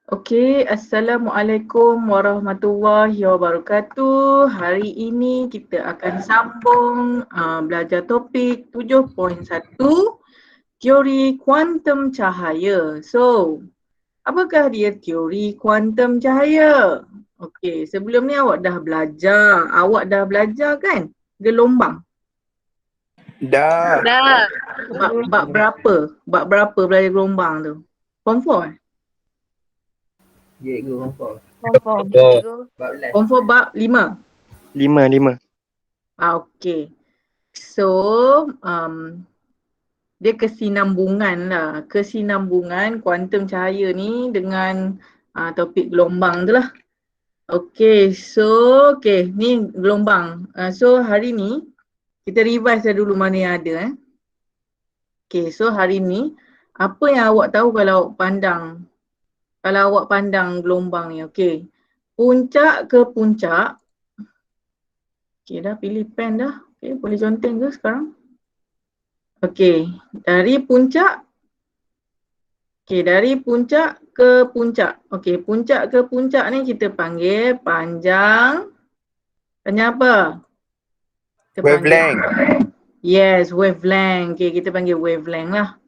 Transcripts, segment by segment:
Okey, Assalamualaikum warahmatullahi wabarakatuh. Hari ini kita akan sambung belajar topik 7.1 teori kuantum cahaya. So, apakah dia teori kuantum cahaya? Okey, sebelum ni awak dah belajar. Awak dah belajar kan? Gelombang. Dah. Bab berapa? Bab berapa belajar gelombang tu? Form 4 eh? Cikgu confirm. Form 4 bab 5? 5. Okey. So, dia kesinambungan kuantum cahaya ni dengan topik gelombang tu lah. Okey, so ni gelombang. So hari ni kita revise dah dulu mana yang ada. Okey, so hari ni apa yang awak tahu kalau awak pandang gelombang ni? Okey. Puncak ke puncak. Okey, dah pilih pen dah. Okey, boleh conteng ke sekarang? Okey, dari puncak ke puncak. Okey, puncak ke puncak ni kita panggil panjang apa? Kita Wavelength. Yes, wavelength. Okey, kita panggil wavelength lah.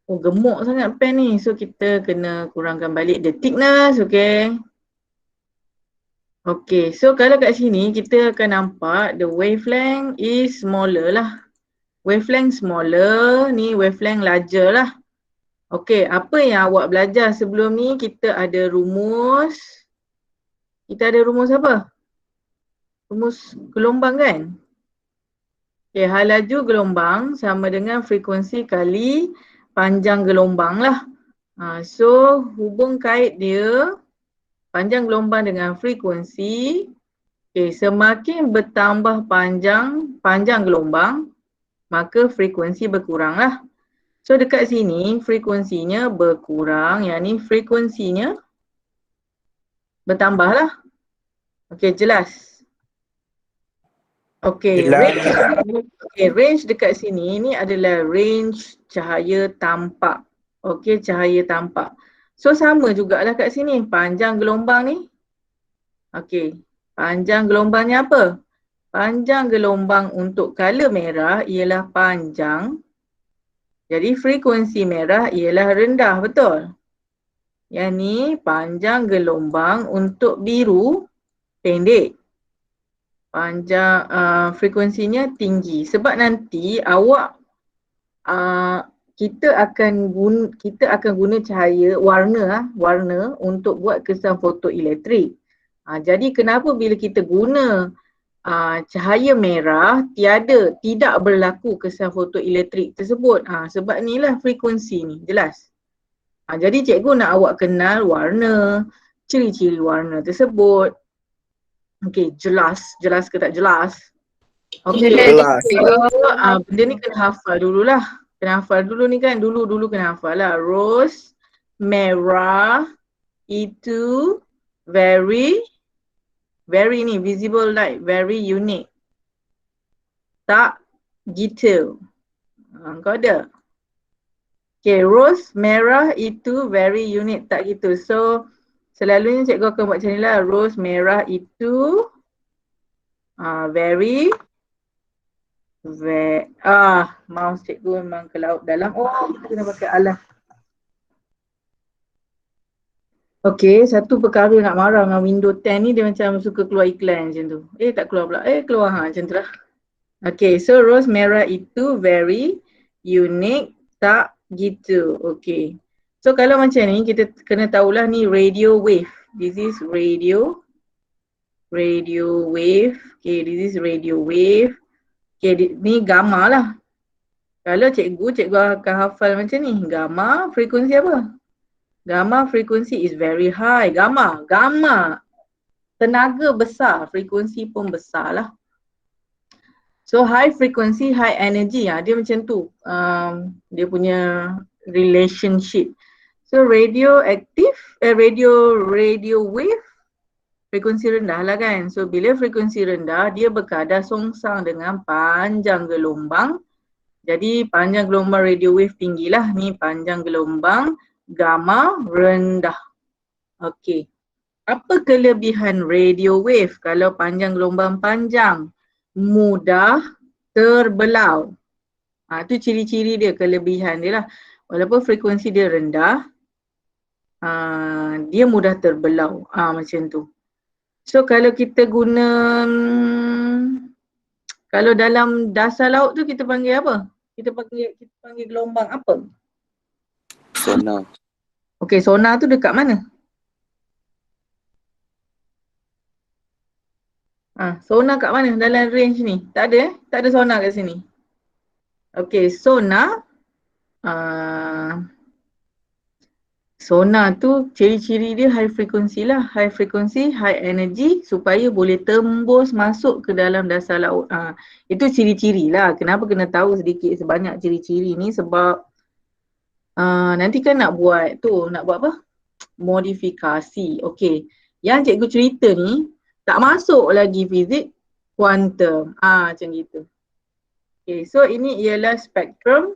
Oh, gemuk sangat pen ni. So kita kena kurangkan balik the thickness, okey. Okey, so kalau kat sini kita akan nampak the wavelength is smaller lah. Wavelength smaller, ni wavelength larger lah. Okey, apa yang awak belajar sebelum ni? Kita ada rumus. Kita ada rumus apa? Rumus gelombang kan? Okey, hal laju gelombang sama dengan frekuensi kali panjang gelombang lah. So, hubung kait dia panjang gelombang dengan frekuensi. Okey, semakin bertambah panjang gelombang, maka frekuensi berkurang lah. So dekat sini frekuensinya berkurang, yang ni frekuensinya bertambah lah. Okey, jelas? Okey, range dekat sini ni adalah range cahaya tampak. Okey, cahaya tampak. So sama jugalah kat sini, panjang gelombang ni. Okey, panjang gelombangnya apa? Panjang gelombang untuk color merah ialah panjang. Jadi frekuensi merah ialah rendah, betul? Yang ni panjang gelombang untuk biru pendek. Panjang frekuensinya tinggi. Sebab nanti awak kita akan guna cahaya warna untuk buat kesan fotoelektrik. Jadi kenapa bila kita guna cahaya merah tidak berlaku kesan fotoelektrik tersebut. Sebab inilah frekuensi ni, jelas. Jadi cikgu nak awak kenal warna, ciri-ciri warna tersebut. Okey, jelas ke tak jelas? Okey, Jelas. benda ni kena hafal dululah. Kena hafal dulu ni kan, dulu kena hafal lah. Rose merah itu very ni visible light, very unique. Tak gitu. Kau ada? Okay, rose merah itu very unique, tak gitu. So selalunya cikgu akan buat macam ni lah. Rose merah itu very mouse cikgu memang ke laut dalam. Oh, kita kena pakai alas. Okay, satu perkara nak marah dengan Windows 10 ni, dia macam suka keluar iklan macam tu. Tak keluar pula. Keluar macam tu lah. Okay, so rose merah itu very unique, tak gitu. Okay. So kalau macam ni, kita kena tahulah ni radio wave. This is radio wave. Okay, this is radio wave. Okay, ni gamma lah. Kalau cikgu akan hafal macam ni. Gamma, frekuensi apa? Gamma frekuensi is very high. Gamma. Tenaga besar, frekuensi pun besar lah. So high frequency, high energy, dia macam tu. Dia punya relationship. So radio wave, frekuensi rendah lah kan. So bila frekuensi rendah, dia berkadar songsang dengan panjang gelombang. Jadi panjang gelombang radio wave tinggilah. Ni panjang gelombang gamma rendah. Okey. Apa kelebihan radio wave? Kalau panjang gelombang panjang, mudah terbelau. Tu ciri-ciri dia, kelebihan dia lah. Walaupun frekuensi dia rendah, dia mudah terbelau. Macam tu. So kalau kita guna, kalau dalam dasar laut tu kita panggil apa? Kita panggil gelombang apa? Sonar. Okey, sonar tu dekat mana? Sonar kat mana dalam range ni? Tak ada Tak ada sonar kat sini. Okey, sonar. Sonar tu ciri-ciri dia high frequency lah. High frequency, high energy supaya boleh tembus masuk ke dalam dasar laut. Itu ciri-ciri lah. Kenapa kena tahu sedikit sebanyak ciri-ciri ni sebab nanti kan nak buat apa? Modifikasi. Okey. Yang cikgu cerita ni tak masuk lagi fizik kuantum. Macam gitu. Okay, so ini ialah spektrum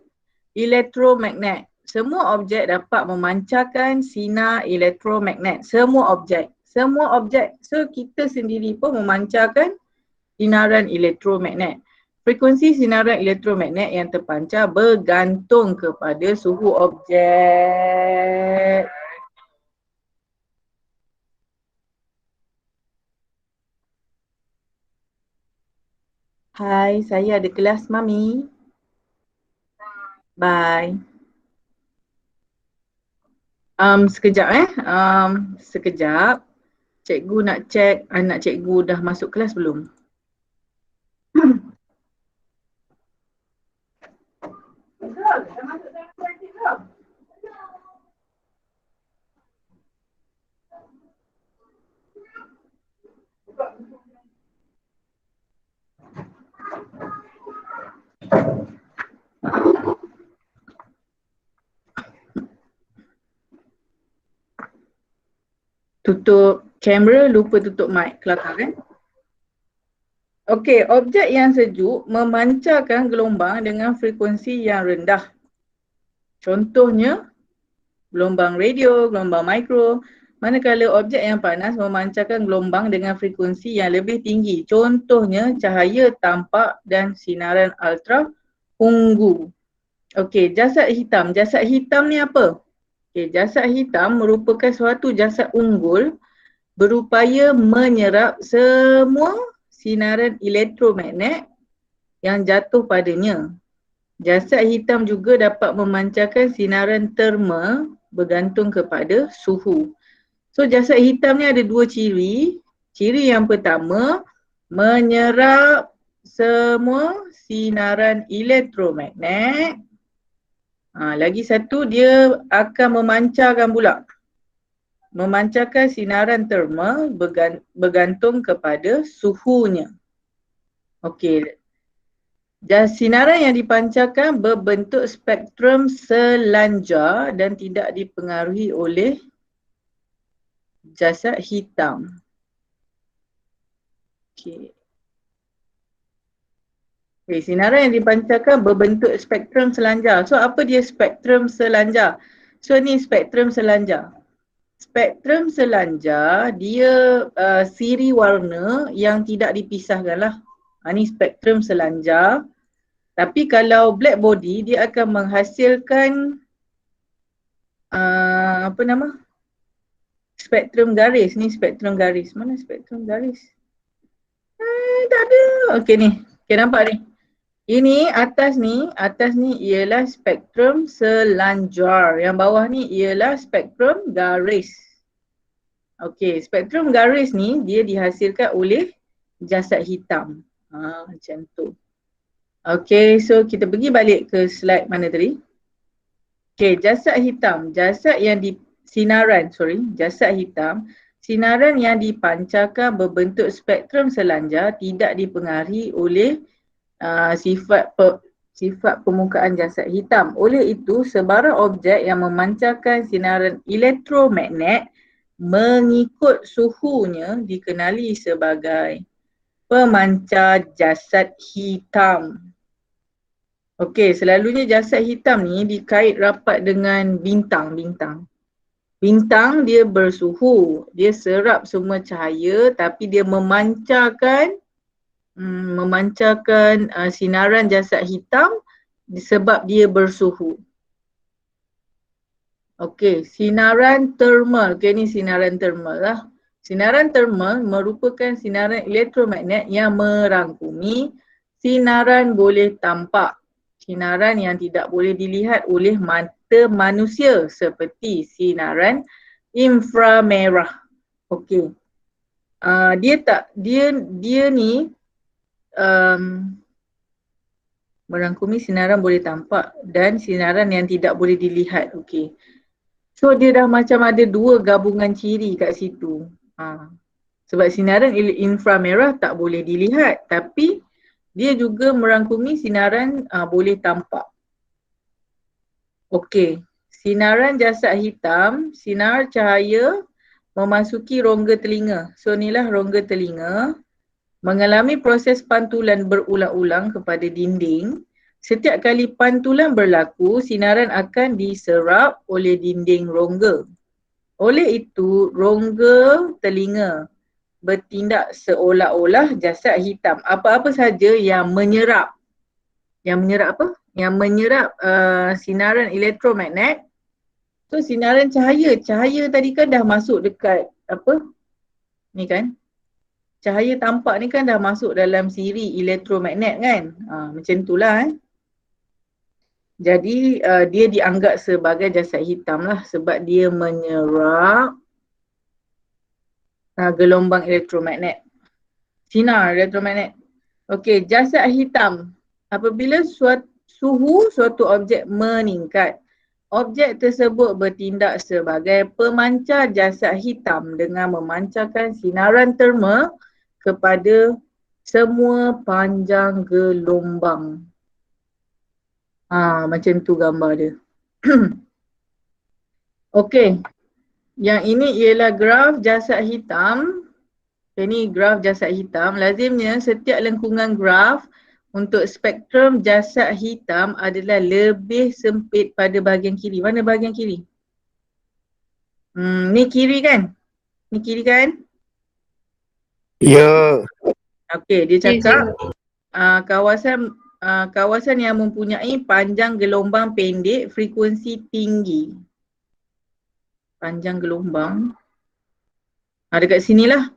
elektromagnet. Semua objek dapat memancarkan sinar elektromagnet. Semua objek. So kita sendiri pun memancarkan sinaran elektromagnet. Frekuensi sinaran elektromagnet yang terpancar bergantung kepada suhu objek. Hai, saya ada kelas Mami. Bye. Sekejap sekejap. Cikgu nak check anak cikgu dah masuk kelas belum? Tutup kamera, lupa tutup mic kelakar kan? Okey, objek yang sejuk memancarkan gelombang dengan frekuensi yang rendah. Contohnya, gelombang radio, gelombang mikro. Manakala objek yang panas memancarkan gelombang dengan frekuensi yang lebih tinggi. Contohnya, cahaya tampak dan sinaran ultra ungu. Okey, jasad hitam. Jasad hitam ni apa? Okey, jasad hitam merupakan suatu jasad unggul berupaya menyerap semua sinaran elektromagnet yang jatuh padanya. Jasad hitam juga dapat memancarkan sinaran terma bergantung kepada suhu. So jasad hitam ni ada dua ciri. Ciri yang pertama, menyerap semua sinaran elektromagnet. Lagi satu, dia akan memancarkan pula. Memancarkan sinaran terma bergantung kepada suhunya. Okey. Dan sinaran yang dipancarkan berbentuk spektrum selanjar dan tidak dipengaruhi oleh jasad hitam. Okey. Sinaran yang dipancarkan berbentuk spektrum selanjar. So apa dia spektrum selanjar? So ni spektrum selanjar. Spektrum selanjar dia siri warna yang tidak dipisahkan lah. Ni spektrum selanjar. Tapi kalau black body dia akan menghasilkan spektrum garis. Ni spektrum garis. Mana spektrum garis? Tak ada. Okey ni. Okey nampak ni. Ini atas ni ialah spektrum selanjar. Yang bawah ni ialah spektrum garis. Okey, spektrum garis ni dia dihasilkan oleh jasad hitam. Macam tu. Okey, so kita pergi balik ke slide mana tadi? Okey, jasad hitam. Jasad hitam. Sinaran yang dipancarkan berbentuk spektrum selanjar tidak dipengaruhi oleh sifat permukaan jasad hitam. Oleh itu, sebarang objek yang memancarkan sinaran elektromagnet mengikut suhunya dikenali sebagai pemancar jasad hitam. Okey, selalunya jasad hitam ni dikait rapat dengan bintang-bintang. Bintang dia bersuhu, dia serap semua cahaya tapi dia memancarkan sinaran jasad hitam sebab dia bersuhu. Okey, sinaran thermal. Okey, ni sinaran thermal lah. Sinaran thermal merupakan sinaran elektromagnet yang merangkumi sinaran boleh tampak. Sinaran yang tidak boleh dilihat oleh mata manusia seperti sinaran inframerah. Okey. Dia ni merangkumi sinaran boleh tampak dan sinaran yang tidak boleh dilihat. Okey. So dia dah macam ada dua gabungan ciri kat situ. Sebab sinaran inframerah tak boleh dilihat tapi dia juga merangkumi sinaran boleh tampak. Okey. Sinaran jasad hitam, sinar cahaya memasuki rongga telinga. So inilah rongga telinga. Mengalami proses pantulan berulang-ulang kepada dinding. Setiap kali pantulan berlaku, sinaran akan diserap oleh dinding rongga. Oleh itu, rongga telinga bertindak seolah-olah jasad hitam. Apa-apa saja yang menyerap. Yang menyerap apa? Yang menyerap sinaran elektromagnet. So sinaran cahaya. Cahaya tadi kan dah masuk dekat apa? Ni kan? Cahaya tampak ni kan dah masuk dalam siri elektromagnet kan? Macam itulah Jadi dia dianggap sebagai jasad hitam lah sebab dia menyerap gelombang elektromagnet. Sinar elektromagnet. Okey, jasad hitam. Apabila suatu objek meningkat, objek tersebut bertindak sebagai pemancar jasad hitam dengan memancarkan sinaran terma kepada semua panjang gelombang. Macam tu gambar dia. Okey. Yang ini ialah graf jasad hitam. Ini graf jasad hitam. Lazimnya setiap lengkungan graf untuk spektrum jasad hitam adalah lebih sempit pada bahagian kiri. Mana bahagian kiri? Ni kiri kan? Ni kiri kan? Ya. Okey, dia cakap kawasan yang mempunyai panjang gelombang pendek, frekuensi tinggi. Panjang gelombang. Dekat sinilah.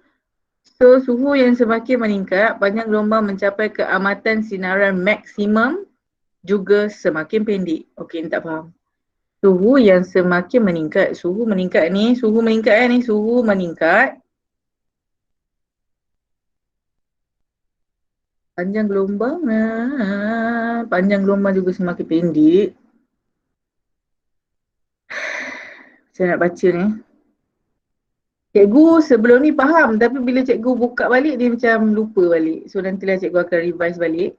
So, suhu yang semakin meningkat, panjang gelombang mencapai keamatan sinaran maksimum juga semakin pendek. Okey, ni tak faham. Suhu yang semakin meningkat. Suhu meningkat. Panjang gelombang juga semakin pendek. Saya nak baca ni. Cikgu sebelum ni faham tapi bila cikgu buka balik dia macam lupa balik. So nantilah cikgu akan revise balik.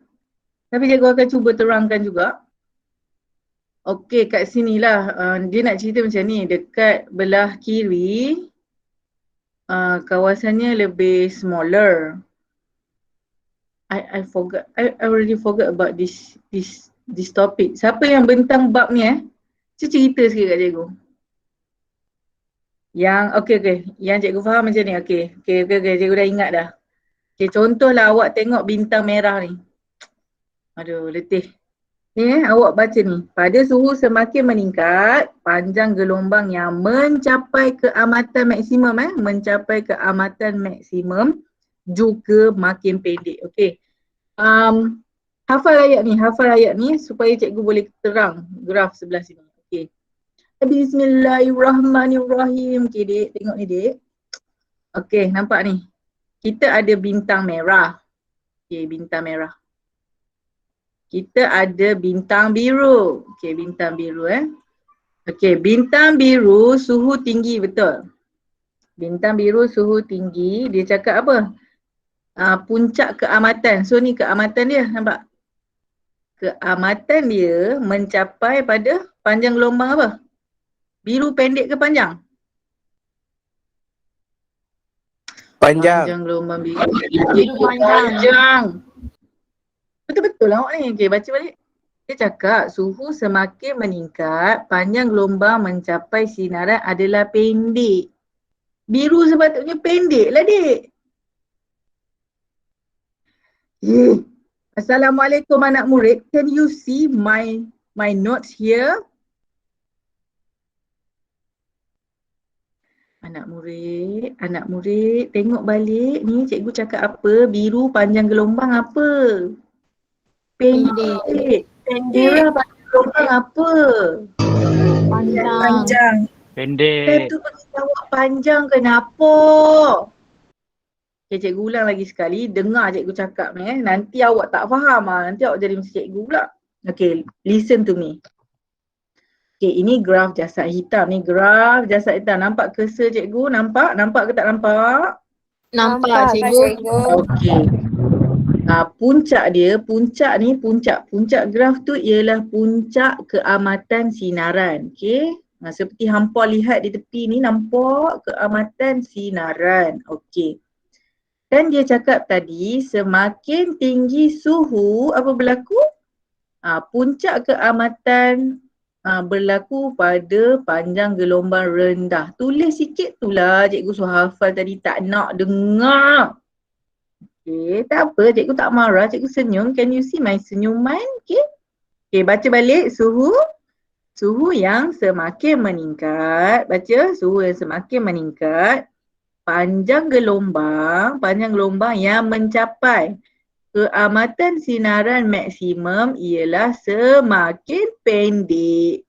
Tapi cikgu akan cuba terangkan juga. Okey, kat sinilah dia nak cerita macam ni. Dekat belah kiri kawasannya lebih smaller. I forgot. I already forgot about this topic. Siapa yang bentang bab ni cerita sikit kat cikgu. Yang okey. Yang cikgu faham macam ni. Okey. Cikgu dah ingat dah. Okey, contohlah awak tengok bintang merah ni. Aduh, letih. Ni awak baca ni. Pada suhu semakin meningkat, panjang gelombang yang mencapai keamatan maksimum juga makin pendek. Okey. Hafal ayat ni supaya cikgu boleh terang graf sebelah sini. Okey. Bismillahirrahmanirrahim. Okey, Dek, tengok ni, Dek. Okey, nampak ni. Kita ada bintang merah. Okey, bintang merah. Kita ada bintang biru. Okey, bintang biru Okey, bintang biru suhu tinggi, betul. Bintang biru suhu tinggi, dia cakap apa? Puncak keamatan. So ni keamatan dia, nampak? Keamatan dia mencapai pada panjang gelombang apa? Biru pendek ke panjang? Panjang gelombang biru. Biru panjang. Betul-betul lah awak ni. Okey, baca balik. Dia cakap suhu semakin meningkat, panjang gelombang mencapai sinaran adalah pendek. Biru sepatutnya pendek lah, Dik. Assalamualaikum anak murid. Can you see my notes here? Anak murid, tengok balik ni cikgu cakap apa? Biru panjang gelombang apa? Pendek. Merah panjang gelombang apa? Panjang. Pendek. Tu bagi jawab panjang kenapa? Okay, cikgu ulang lagi sekali. Dengar cikgu cakap ni. Nanti awak tak faham lah. Nanti awak jadi macam cikgu pula. Okay, listen to me. Okay, ini graf jasad hitam ni. Graf jasad hitam. Nampak cursor cikgu? Nampak? Nampak ke tak nampak? Nampak cikgu. Okay. Puncak dia, puncak graf tu ialah puncak keamatan sinaran. Okay. Seperti hampa lihat di tepi ni, nampak keamatan sinaran. Okay. Dan dia cakap tadi, semakin tinggi suhu, apa berlaku? Puncak keamatan berlaku pada panjang gelombang rendah. Tulis sikit tu lah, cikgu suruh hafal tadi, tak nak dengar. Okay, tak apa, cikgu tak marah, cikgu senyum. Can you see my senyuman? Okay. Okay, baca balik suhu yang semakin meningkat. Baca, suhu yang semakin meningkat. Panjang gelombang yang mencapai keamatan sinaran maksimum ialah semakin pendek.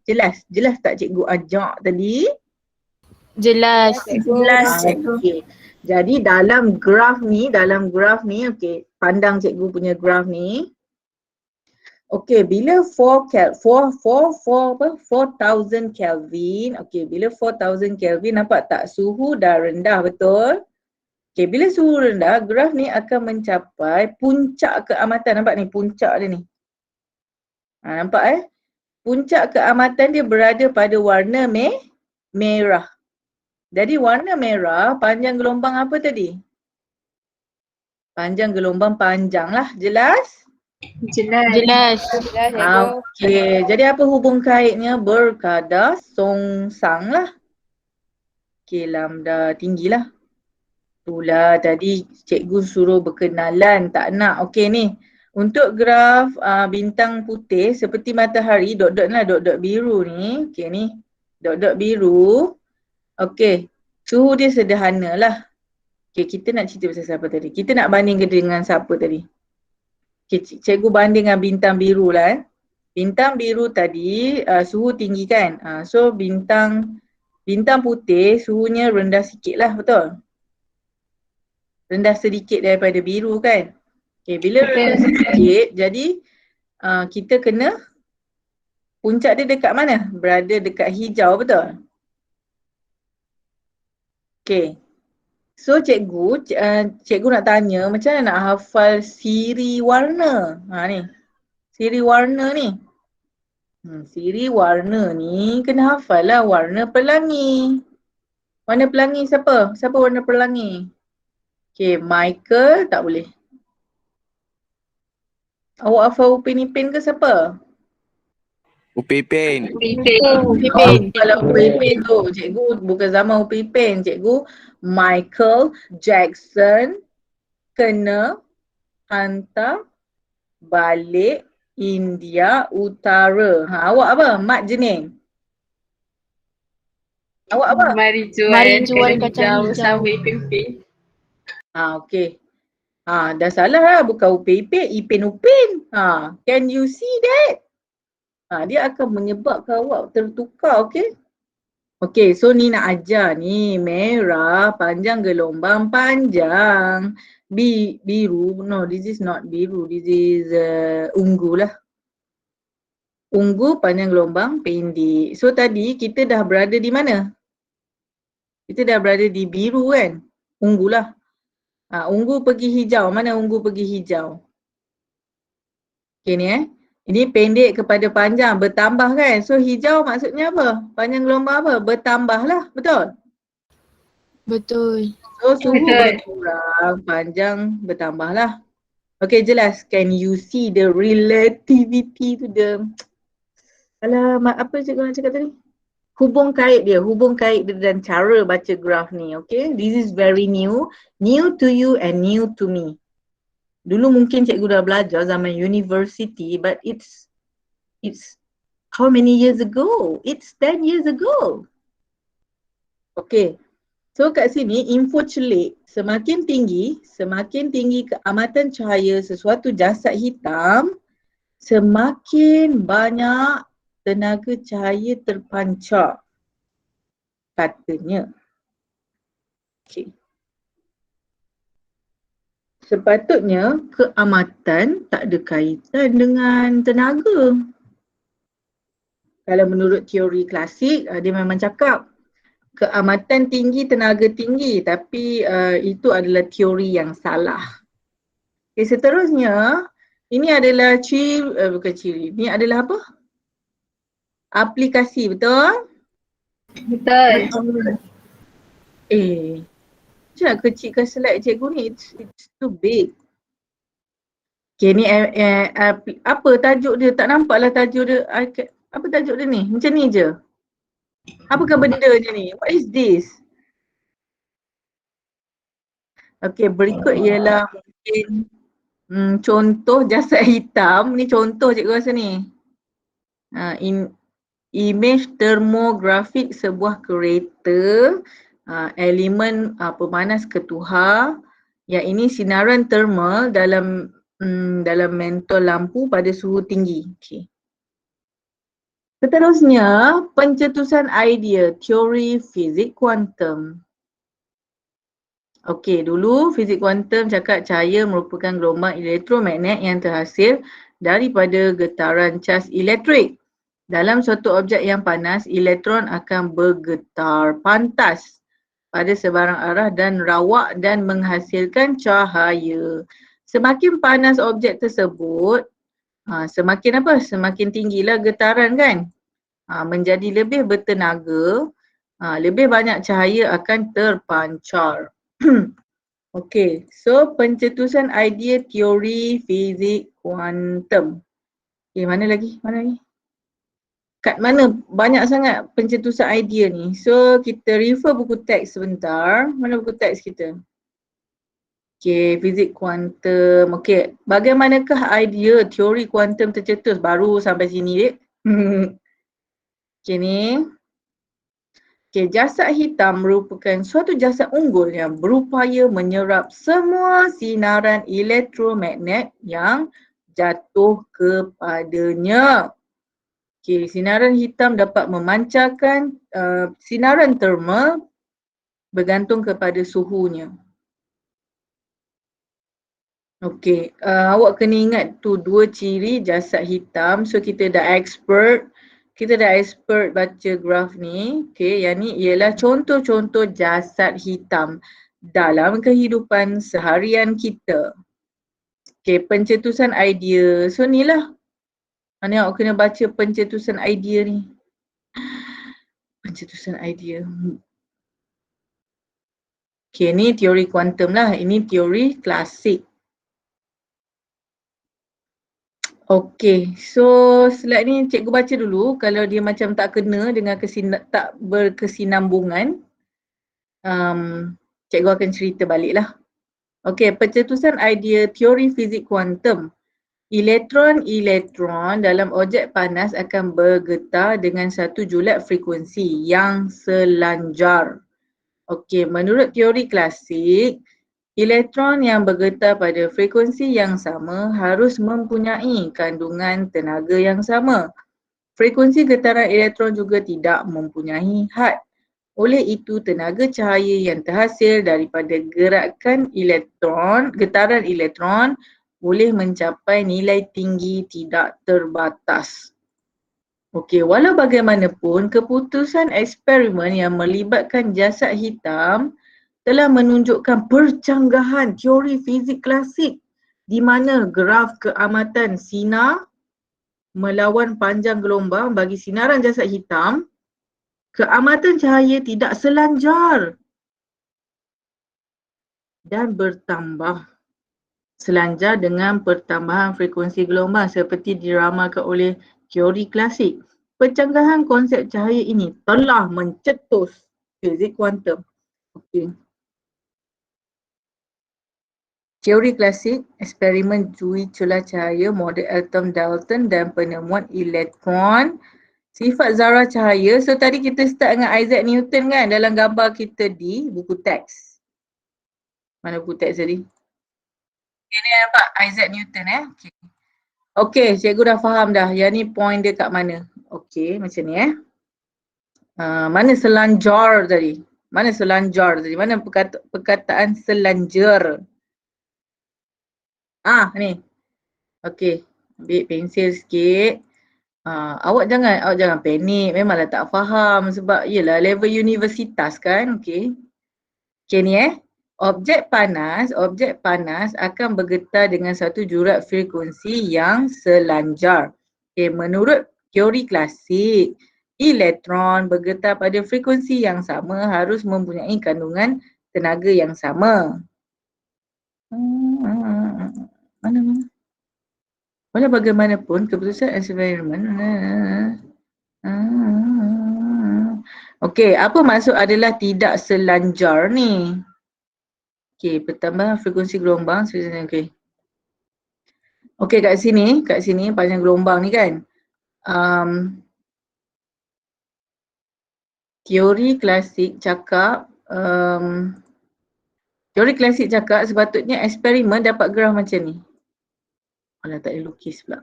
Jelas tak cikgu ajak tadi? Jelas. Okay. Jadi dalam graf ni, okay, pandang cikgu punya graf ni. Okay, bila 4,000 Kelvin, okay, bila 4,000 Kelvin, nampak tak suhu dah rendah, betul? Okay, bila suhu rendah, graf ni akan mencapai puncak keamatan. Nampak ni, puncak dia ni. Nampak Puncak keamatan dia berada pada warna merah. Jadi warna merah, panjang gelombang apa tadi? Panjang gelombang panjang lah, jelas? Jelas. Okay, jadi apa hubung kaitnya? Berkadar songsang lah. Okay, lambda tinggi lah. Itulah tadi cikgu suruh berkenalan, tak nak. Okay ni, untuk graf bintang putih seperti matahari, dot-dot lah, dot-dot biru ni. Okay ni, dot-dot biru. Okay, suhu dia sederhana lah. Okay, kita nak cerita pasal siapa tadi? Kita nak bandingkan dengan siapa tadi? Okay, cikgu banding dengan bintang biru lah. Bintang biru tadi suhu tinggi kan? So bintang putih suhunya rendah sikit lah, betul? Rendah sedikit daripada biru kan? Okay, bila rendah sedikit, jadi kita kena puncak dia dekat mana? Berada dekat hijau, betul? Okay. So cikgu nak tanya macam mana nak hafal siri warna? Ni. Siri warna ni. Siri warna ni kena hafal lah warna pelangi. Warna pelangi siapa? Siapa warna pelangi? Okay, Michael tak boleh. Awak hafal Upin Ipin ke siapa? Upin Ipin. Kalau Upin Ipin tu, cikgu bukan zaman Upin Ipin. Cikgu Michael Jackson kena hantar balik India Utara. Awak apa? Mat Jenin. Awak apa? Marijuan kacang hijau. sama Ipin Ipin. Okey. Dah salah lah. Bukan Upin Ipin, Ipin Upin. Can you see that? Dia akan menyebabkan awak tertukar, okey? Okey, so ni nak ajar ni. Merah, panjang gelombang panjang. Biru, no, this is not biru. This is ungu lah. Ungu panjang gelombang pendek. So tadi kita dah berada di mana? Kita dah berada di biru kan? Ungu lah. Ungu pergi hijau. Mana ungu pergi hijau? Okay ni Ini pendek kepada panjang. Bertambah kan? So hijau maksudnya apa? Panjang gelombang apa? Bertambah lah. Betul? Betul. So suhu berkurang. Panjang bertambah lah. Okay, jelas. Can you see the relativity to the apa cikgu nak cakap tadi? Hubung kait dia dan cara baca graf ni. Okay, this is very new to you and new to me. Dulu mungkin cikgu dah belajar zaman university, but it's how many years ago? It's 10 years ago. Okay, so kat sini info celik, semakin tinggi keamatan cahaya sesuatu jasad hitam, semakin banyak tenaga cahaya terpancar, katanya. Okay. Sepatutnya keamatan tak ada kaitan dengan tenaga. Kalau menurut teori klasik, dia memang cakap keamatan tinggi, tenaga tinggi, tapi itu adalah teori yang salah. Okay, seterusnya, ini adalah bukan ciri, ini adalah apa? Aplikasi, betul? Betul. Macam nak kecilkan slide cikgu ni, it's too big. Okay, ni apa tajuk dia? Tak nampaklah tajuk dia. Apa tajuk dia ni? Macam ni je. Apakah benda je ni? What is this? Okay, berikut ialah mungkin contoh jasad hitam. Ni contoh cikgu rasa ni. Image termografik sebuah kereta, elemen pemanas ketuhar. Yang ini sinaran thermal dalam mentol lampu pada suhu tinggi. Okay. Seterusnya, pencetusan idea teori fizik kuantum. Okey, dulu fizik kuantum cakap cahaya merupakan gelombang elektromagnet yang terhasil daripada getaran cas elektrik. Dalam suatu objek yang panas, elektron akan bergetar pantas pada sebarang arah dan rawak dan menghasilkan cahaya. Semakin panas objek tersebut, semakin apa? Semakin tinggilah getaran kan? Menjadi lebih bertenaga, lebih banyak cahaya akan terpancar. Okay, so pencetusan idea teori fizik kuantum. Okay, mana lagi? Kat mana banyak sangat pencetusan idea ni. So kita refer buku teks sebentar. Mana buku teks kita? Okay, fizik kuantum. Okay, bagaimanakah idea teori kuantum tercetus? Baru sampai sini dek. Okay ni. Okay, jasad hitam merupakan suatu jasad unggul yang berupaya menyerap semua sinaran elektromagnet yang jatuh kepadanya. Okay, sinaran hitam dapat memancarkan sinaran thermal bergantung kepada suhunya. Okay, awak kena ingat tu dua ciri jasad hitam. So kita dah expert baca graf ni. Okay, yang ni ialah contoh-contoh jasad hitam dalam kehidupan seharian kita. Okay, pencetusan idea. So ni lah. Mana awak kena baca pencetusan idea ni. Pencetusan idea. Okay, ni teori kuantum lah. Ini teori klasik. Okay, so slide ni cikgu baca dulu. Kalau dia macam tak kena dengan tak berkesinambungan, cikgu akan cerita balik lah. Okay, pencetusan idea teori fizik kuantum. Elektron dalam objek panas akan bergetar dengan satu julat frekuensi yang selanjar. Okay, menurut teori klasik, elektron yang bergetar pada frekuensi yang sama harus mempunyai kandungan tenaga yang sama. Frekuensi getaran elektron juga tidak mempunyai had. Oleh itu, tenaga cahaya yang terhasil daripada gerakan getaran elektron boleh mencapai nilai tinggi tidak terbatas. Okey, walau bagaimanapun, keputusan eksperimen yang melibatkan jasad hitam telah menunjukkan percanggahan teori fizik klasik di mana graf keamatan sinar melawan panjang gelombang bagi sinaran jasad hitam, keamatan cahaya tidak selanjar dan bertambah. selanjar dengan pertambahan frekuensi gelombang seperti diramalkan oleh teori klasik. Pencanggahan konsep cahaya ini telah mencetus fizik kuantum. Okey. Teori klasik, eksperimen jui celah cahaya, model atom Dalton dan penemuan elektron, sifat zarah cahaya. So tadi kita start dengan Isaac Newton kan dalam gambar kita di buku teks. Mana buku teks tadi? Ini nampak Isaac Newton Okay. Okey, cikgu dah faham dah. Yang ni point dia kat mana. Okey, macam ni mana selanjar tadi? Mana selanjar tadi? Mana perkataan selanjar? Ni. Okey, ambil pensel sikit. Awak jangan panik. Memanglah tak faham sebab yelah level universitas kan. Okey. Okey ni objek panas akan bergetar dengan satu jurat frekuensi yang selanjar. Okey, menurut teori klasik, elektron bergetar pada frekuensi yang sama harus mempunyai kandungan tenaga yang sama. Mana? Walau bagaimanapun, keputusan eksperimen. Okey, apa maksud adalah tidak selanjar ni? Okey, pertambahan frekuensi gelombang. Okey. Okey, kat sini panjang gelombang ni kan. Teori klasik cakap sepatutnya eksperimen dapat graf macam ni. Alah, tak boleh lukis pula.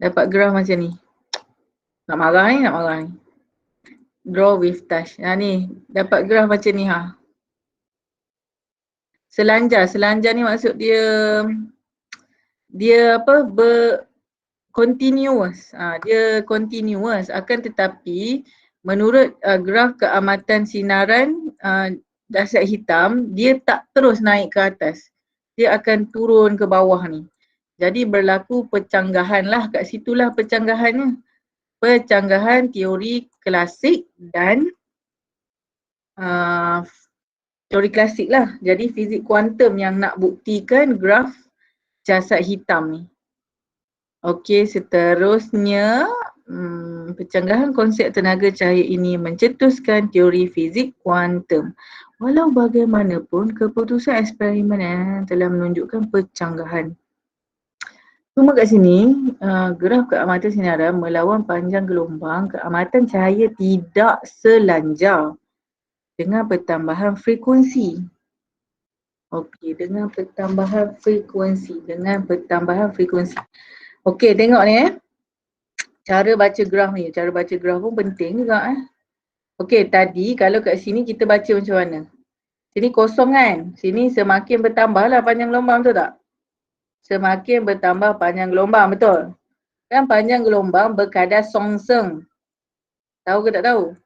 Dapat graf macam ni. Nak marah ni. Draw with touch. Ni, dapat graf macam ni Selanjar ni maksud dia apa? Continuous. Dia continuous akan tetapi menurut graf keamatan sinaran dahsyat hitam, dia tak terus naik ke atas. Dia akan turun ke bawah ni. Jadi berlaku pecanggahan lah, kat situlah pecanggahannya. Pecanggahan teori klasik dan teori klasik lah. Jadi fizik kuantum yang nak buktikan graf jasad hitam ni. Okey, seterusnya pencanggahan konsep tenaga cahaya ini mencetuskan teori fizik kuantum. Walau bagaimanapun, keputusan eksperimen telah menunjukkan pencanggahan. Cuma kat sini, graf keamatan sinaran melawan panjang gelombang, keamatan cahaya tidak selanjar dengan pertambahan frekuensi. Okey, dengan pertambahan frekuensi. Okey, tengok ni cara baca graf ni. Cara baca graf pun penting juga Okey, tadi kalau kat sini kita baca macam mana? Sini kosong kan? Sini semakin bertambah lah panjang gelombang, betul tak? Semakin bertambah panjang gelombang, betul? Kan panjang gelombang berkadar songseng. Tahu ke tak tahu?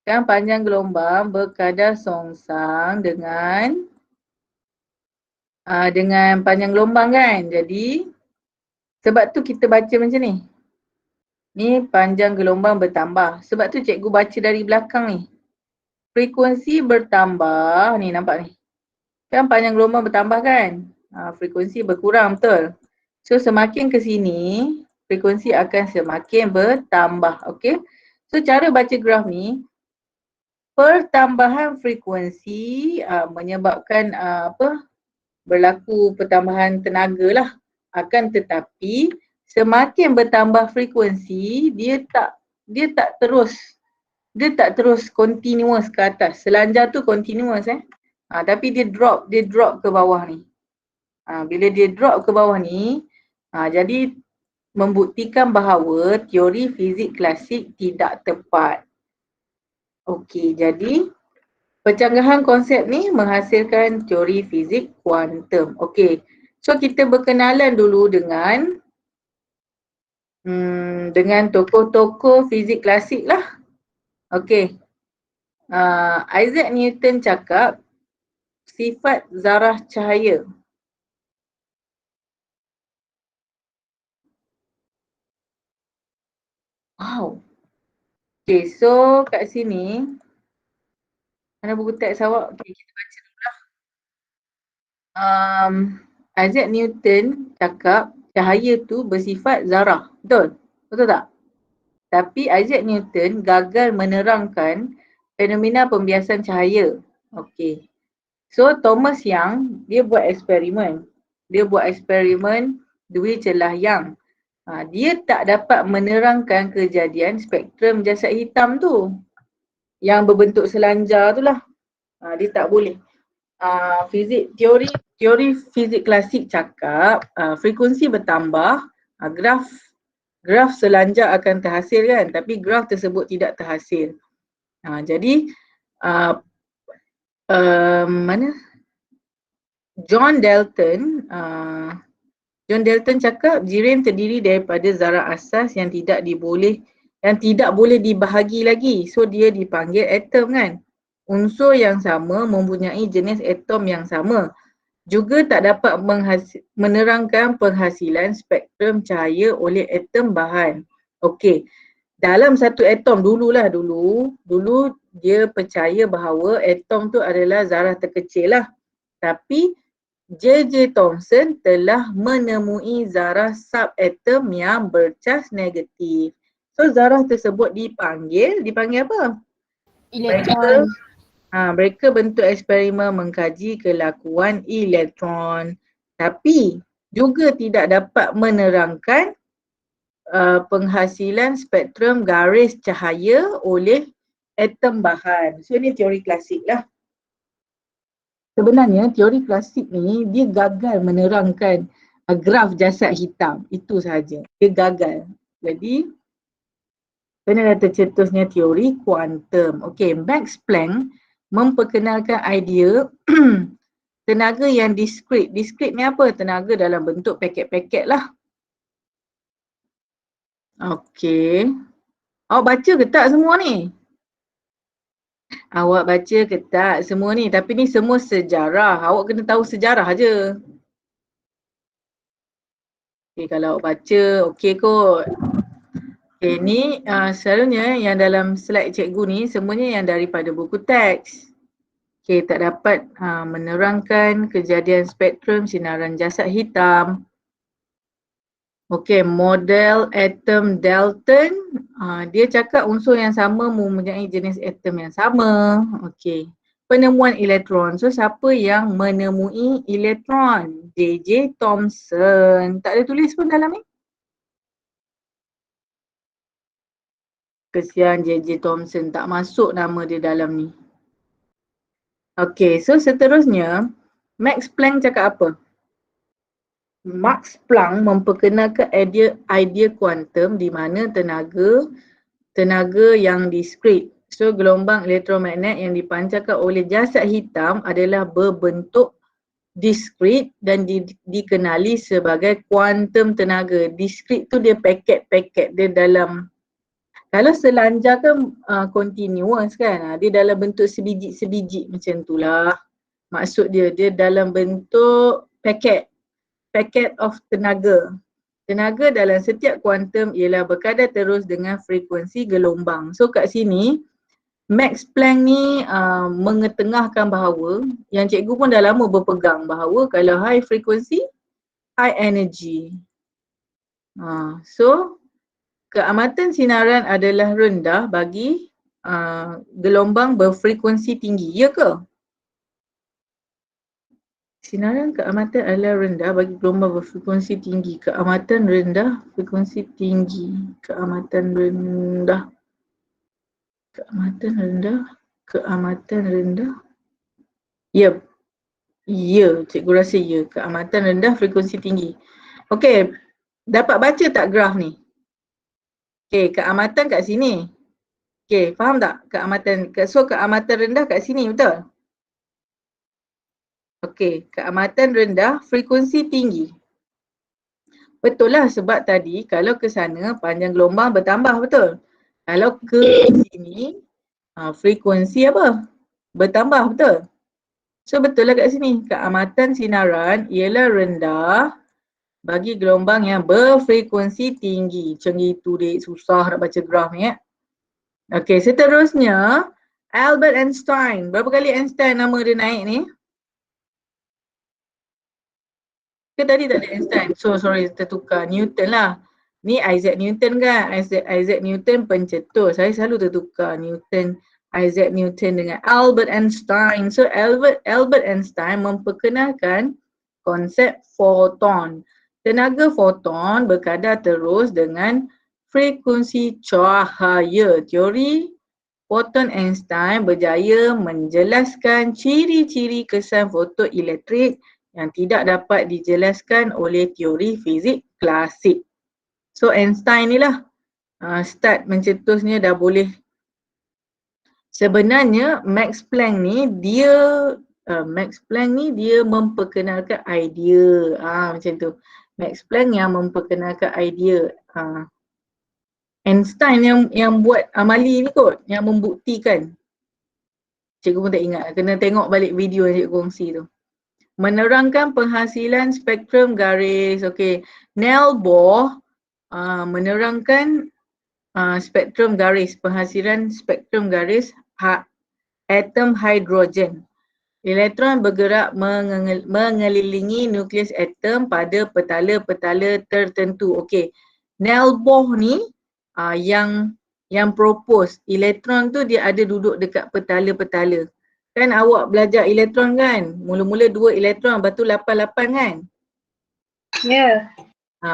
Kan panjang gelombang berkadar songsang dengan panjang gelombang kan? Jadi sebab tu kita baca macam ni. Ni panjang gelombang bertambah. Sebab tu cikgu baca dari belakang ni. Frekuensi bertambah, ni nampak ni. Kan panjang gelombang bertambah kan? Frekuensi berkurang, betul? So semakin ke sini, frekuensi akan semakin bertambah, okey? So cara baca graf ni, pertambahan frekuensi menyebabkan berlaku pertambahan tenaga lah. Akan tetapi semakin bertambah frekuensi, dia tak terus continuous ke atas. Selanjar tu continuous tapi dia drop ke bawah ni. Bila dia drop ke bawah ni, jadi membuktikan bahawa teori fizik klasik tidak tepat. Okey, jadi pencanggahan konsep ni menghasilkan teori fizik kuantum. Okey, so kita berkenalan dulu dengan tokoh-tokoh fizik klasik lah. Okey, Isaac Newton cakap sifat zarah cahaya. Wow. Okay, so kat sini, mana buku teks awak? Okay, kita baca dulu lah. Isaac Newton cakap cahaya tu bersifat zarah. Betul? Betul tak? Tapi Isaac Newton gagal menerangkan fenomena pembiasan cahaya. Okey. So Thomas Young dia buat eksperimen. Dia buat eksperimen dua celah yang. Dia tak dapat menerangkan kejadian spektrum jasad hitam tu. Yang berbentuk selanjar tu lah. Dia tak boleh. Teori fizik klasik cakap frekuensi bertambah, graf selanjar akan terhasil kan, tapi graf tersebut tidak terhasil. Jadi mana John Dalton cakap jirim terdiri daripada zarah asas yang tidak boleh dibahagi lagi. So dia dipanggil atom kan. Unsur yang sama mempunyai jenis atom yang sama. Juga tak dapat menerangkan penghasilan spektrum cahaya oleh atom bahan. Okey. Dalam satu atom dulu dia percaya bahawa atom tu adalah zarah terkecil lah. Tapi J.J. Thomson telah menemui zarah subatom yang bercas negatif. So zarah tersebut dipanggil apa? Elektron. Mereka bentuk eksperimen mengkaji kelakuan elektron, tapi juga tidak dapat menerangkan penghasilan spektrum garis cahaya oleh atom bahan. So ni teori klasik lah. Sebenarnya teori klasik ni dia gagal menerangkan graf jasad hitam. Itu sahaja. Dia gagal. Jadi kena tercetusnya teori kuantum. Okey, Max Planck memperkenalkan idea tenaga yang diskret. Diskret ni apa? Tenaga dalam bentuk paket-paket lah. Okey. Awak baca ke tak semua ni? Awak baca ke tak semua ni? Tapi ni semua sejarah. Awak kena tahu sejarah je. Okay, kalau awak baca, okey kot. Okay, ni selalunya yang dalam slide cikgu ni semuanya yang daripada buku teks. Okay, tak dapat menerangkan kejadian spektrum sinaran jasad hitam. Okey, model atom Dalton, dia cakap unsur yang sama mempunyai jenis atom yang sama. Okey, penemuan elektron. So siapa yang menemui elektron? J.J. Thomson. Tak ada tulis pun dalam ni. Kesian J.J. Thomson, tak masuk nama dia dalam ni. Okey, so seterusnya Max Planck cakap apa? Max Planck memperkenalkan idea kuantum di mana tenaga yang diskret. So gelombang elektromagnet yang dipancarkan oleh jasad hitam adalah berbentuk diskret dan dikenali sebagai kuantum tenaga. Diskret tu dia paket-paket, dia dalam, kalau selanjar kan continuous kan, dia dalam bentuk sebiji-sebiji macam tu lah. Maksud dia dalam bentuk paket of tenaga. Tenaga dalam setiap kuantum ialah berkadar terus dengan frekuensi gelombang. So kat sini Max Planck ni mengetengahkan bahawa yang cikgu pun dah lama berpegang bahawa kalau high frequency, high energy. So keamatan sinaran adalah rendah bagi gelombang berfrekuensi tinggi. Ya ke? Sinaran keamatan adalah rendah bagi gelombang berfrekuensi tinggi. Keamatan rendah, frekuensi tinggi. Keamatan rendah. Keamatan rendah. Ya. Ya, cikgu rasa ya. Keamatan rendah, frekuensi tinggi. Okey, dapat baca tak graf ni? Okey, keamatan kat sini. Okey, faham tak? So keamatan rendah kat sini, betul? Okey, keamatan rendah, frekuensi tinggi. Betul lah, sebab tadi kalau ke sana panjang gelombang bertambah, betul? Kalau ke sini frekuensi apa? Bertambah, betul? So betul lah kat sini, keamatan sinaran ialah rendah bagi gelombang yang berfrekuensi tinggi. Macam itu dek, susah nak baca graf ni. Okey, seterusnya Albert Einstein. Berapa kali Einstein nama dia naik ni? Ke tadi tak ada Einstein. So sorry, tertukar. Newton lah. Ni Isaac Newton kan? Isaac Newton pencetus. Saya selalu tertukar Newton, Isaac Newton dengan Albert Einstein. So Albert Einstein memperkenalkan konsep foton. Tenaga foton berkadar terus dengan frekuensi cahaya. Teori foton Einstein berjaya menjelaskan ciri-ciri kesan fotoelektrik yang tidak dapat dijelaskan oleh teori fizik klasik. So Einstein ni lah start mencetusnya dah boleh. Sebenarnya Max Planck ni dia memperkenalkan idea. Macam tu. Max Planck yang memperkenalkan idea. Einstein yang buat amali ni kot, yang membuktikan. Cikgu pun tak ingat, kena tengok balik video yang cikgu kongsi tu. Menerangkan penghasilan spektrum garis. Okey, Niels Bohr menerangkan spektrum garis, penghasilan spektrum garis atom hidrogen. Elektron bergerak mengelilingi nukleus atom pada petala-petala tertentu. Okey, Niels Bohr ni yang propose elektron tu dia ada duduk dekat petala-petala. Kan awak belajar elektron kan? Mula-mula 2 elektron, lepas tu 8-8 kan? Ya.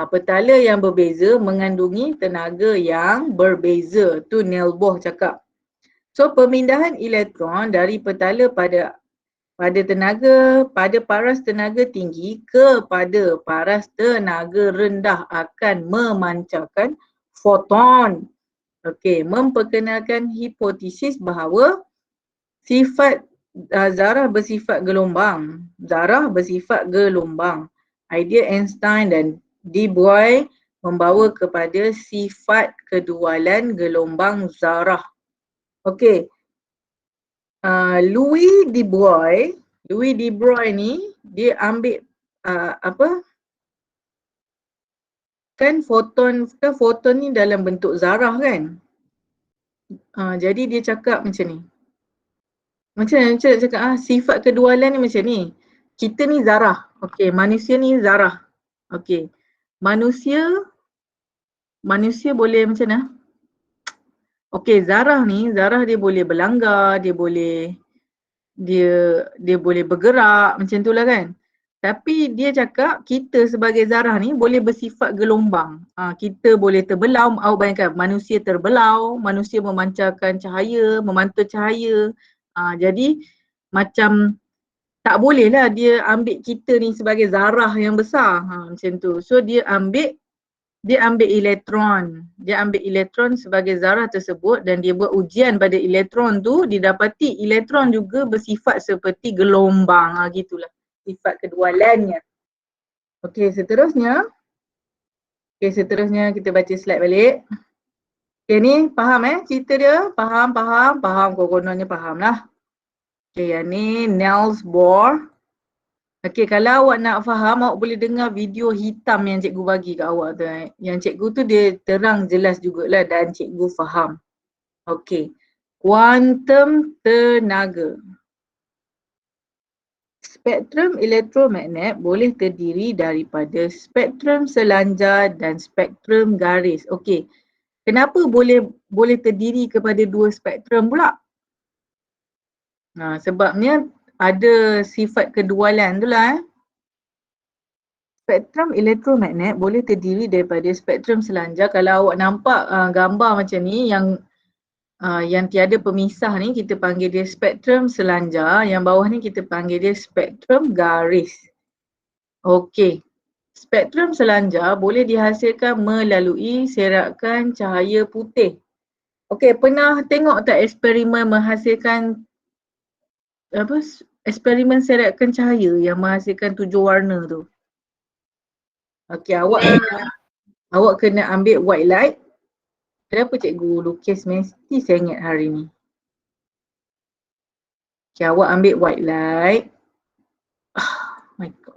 Petala yang berbeza mengandungi tenaga yang berbeza. Tu Niels Bohr cakap. So pemindahan elektron dari petala pada paras tenaga tinggi kepada paras tenaga rendah akan memancarkan foton. Okey, memperkenalkan hipotesis bahawa sifat zarah bersifat gelombang. Idea Einstein dan de Broglie membawa kepada sifat kedualan gelombang zarah. Okey. Louis de Broglie ni dia ambil kan foton ni dalam bentuk zarah kan? Jadi dia cakap macam ni. Macam nak cakap sifat kedualan ni macam ni. Kita ni zarah. Okey, manusia ni zarah. Okey. Manusia boleh macam mana? Okey, zarah dia boleh berlanggar, dia boleh bergerak macam tu lah kan. Tapi dia cakap kita sebagai zarah ni boleh bersifat gelombang. Kita boleh terbelau, awak bayangkan manusia terbelau, manusia memancarkan cahaya, memantul cahaya. Jadi macam tak boleh lah dia ambil kita ni sebagai zarah yang besar. Macam tu. So dia ambil elektron. Dia ambil elektron sebagai zarah tersebut dan dia buat ujian pada elektron tu, didapati elektron juga bersifat seperti gelombang. Gitulah sifat kedualannya. Okey, seterusnya kita baca slide balik. Okey, ni faham cerita dia? Faham, kononnya faham lah. Okey, yang ni Niels Bohr. Okey, kalau awak nak faham, awak boleh dengar video hitam yang cikgu bagi kat awak tu. Yang cikgu tu dia terang jelas jugalah dan cikgu faham. Okey, kuantum tenaga. Spektrum elektromagnet boleh terdiri daripada spektrum selanjar dan spektrum garis. Okey, kenapa boleh terdiri kepada 2 spektrum pula? Sebabnya ada sifat kedualan tu lah. Spektrum elektromagnet boleh terdiri daripada spektrum selanjar. Kalau awak nampak gambar macam ni yang tiada pemisah ni kita panggil dia spektrum selanjar, yang bawah ni kita panggil dia spektrum garis. Okey. Spektrum selanjar boleh dihasilkan melalui serakan cahaya putih. Okey, pernah tengok tak eksperimen menghasilkan eksperimen serakan cahaya yang menghasilkan 7 warna tu? Okey, awak kena ambil white light. Kenapa cikgu lukis mesti saya ingat hari ni? Okay, awak ambil white light. My God.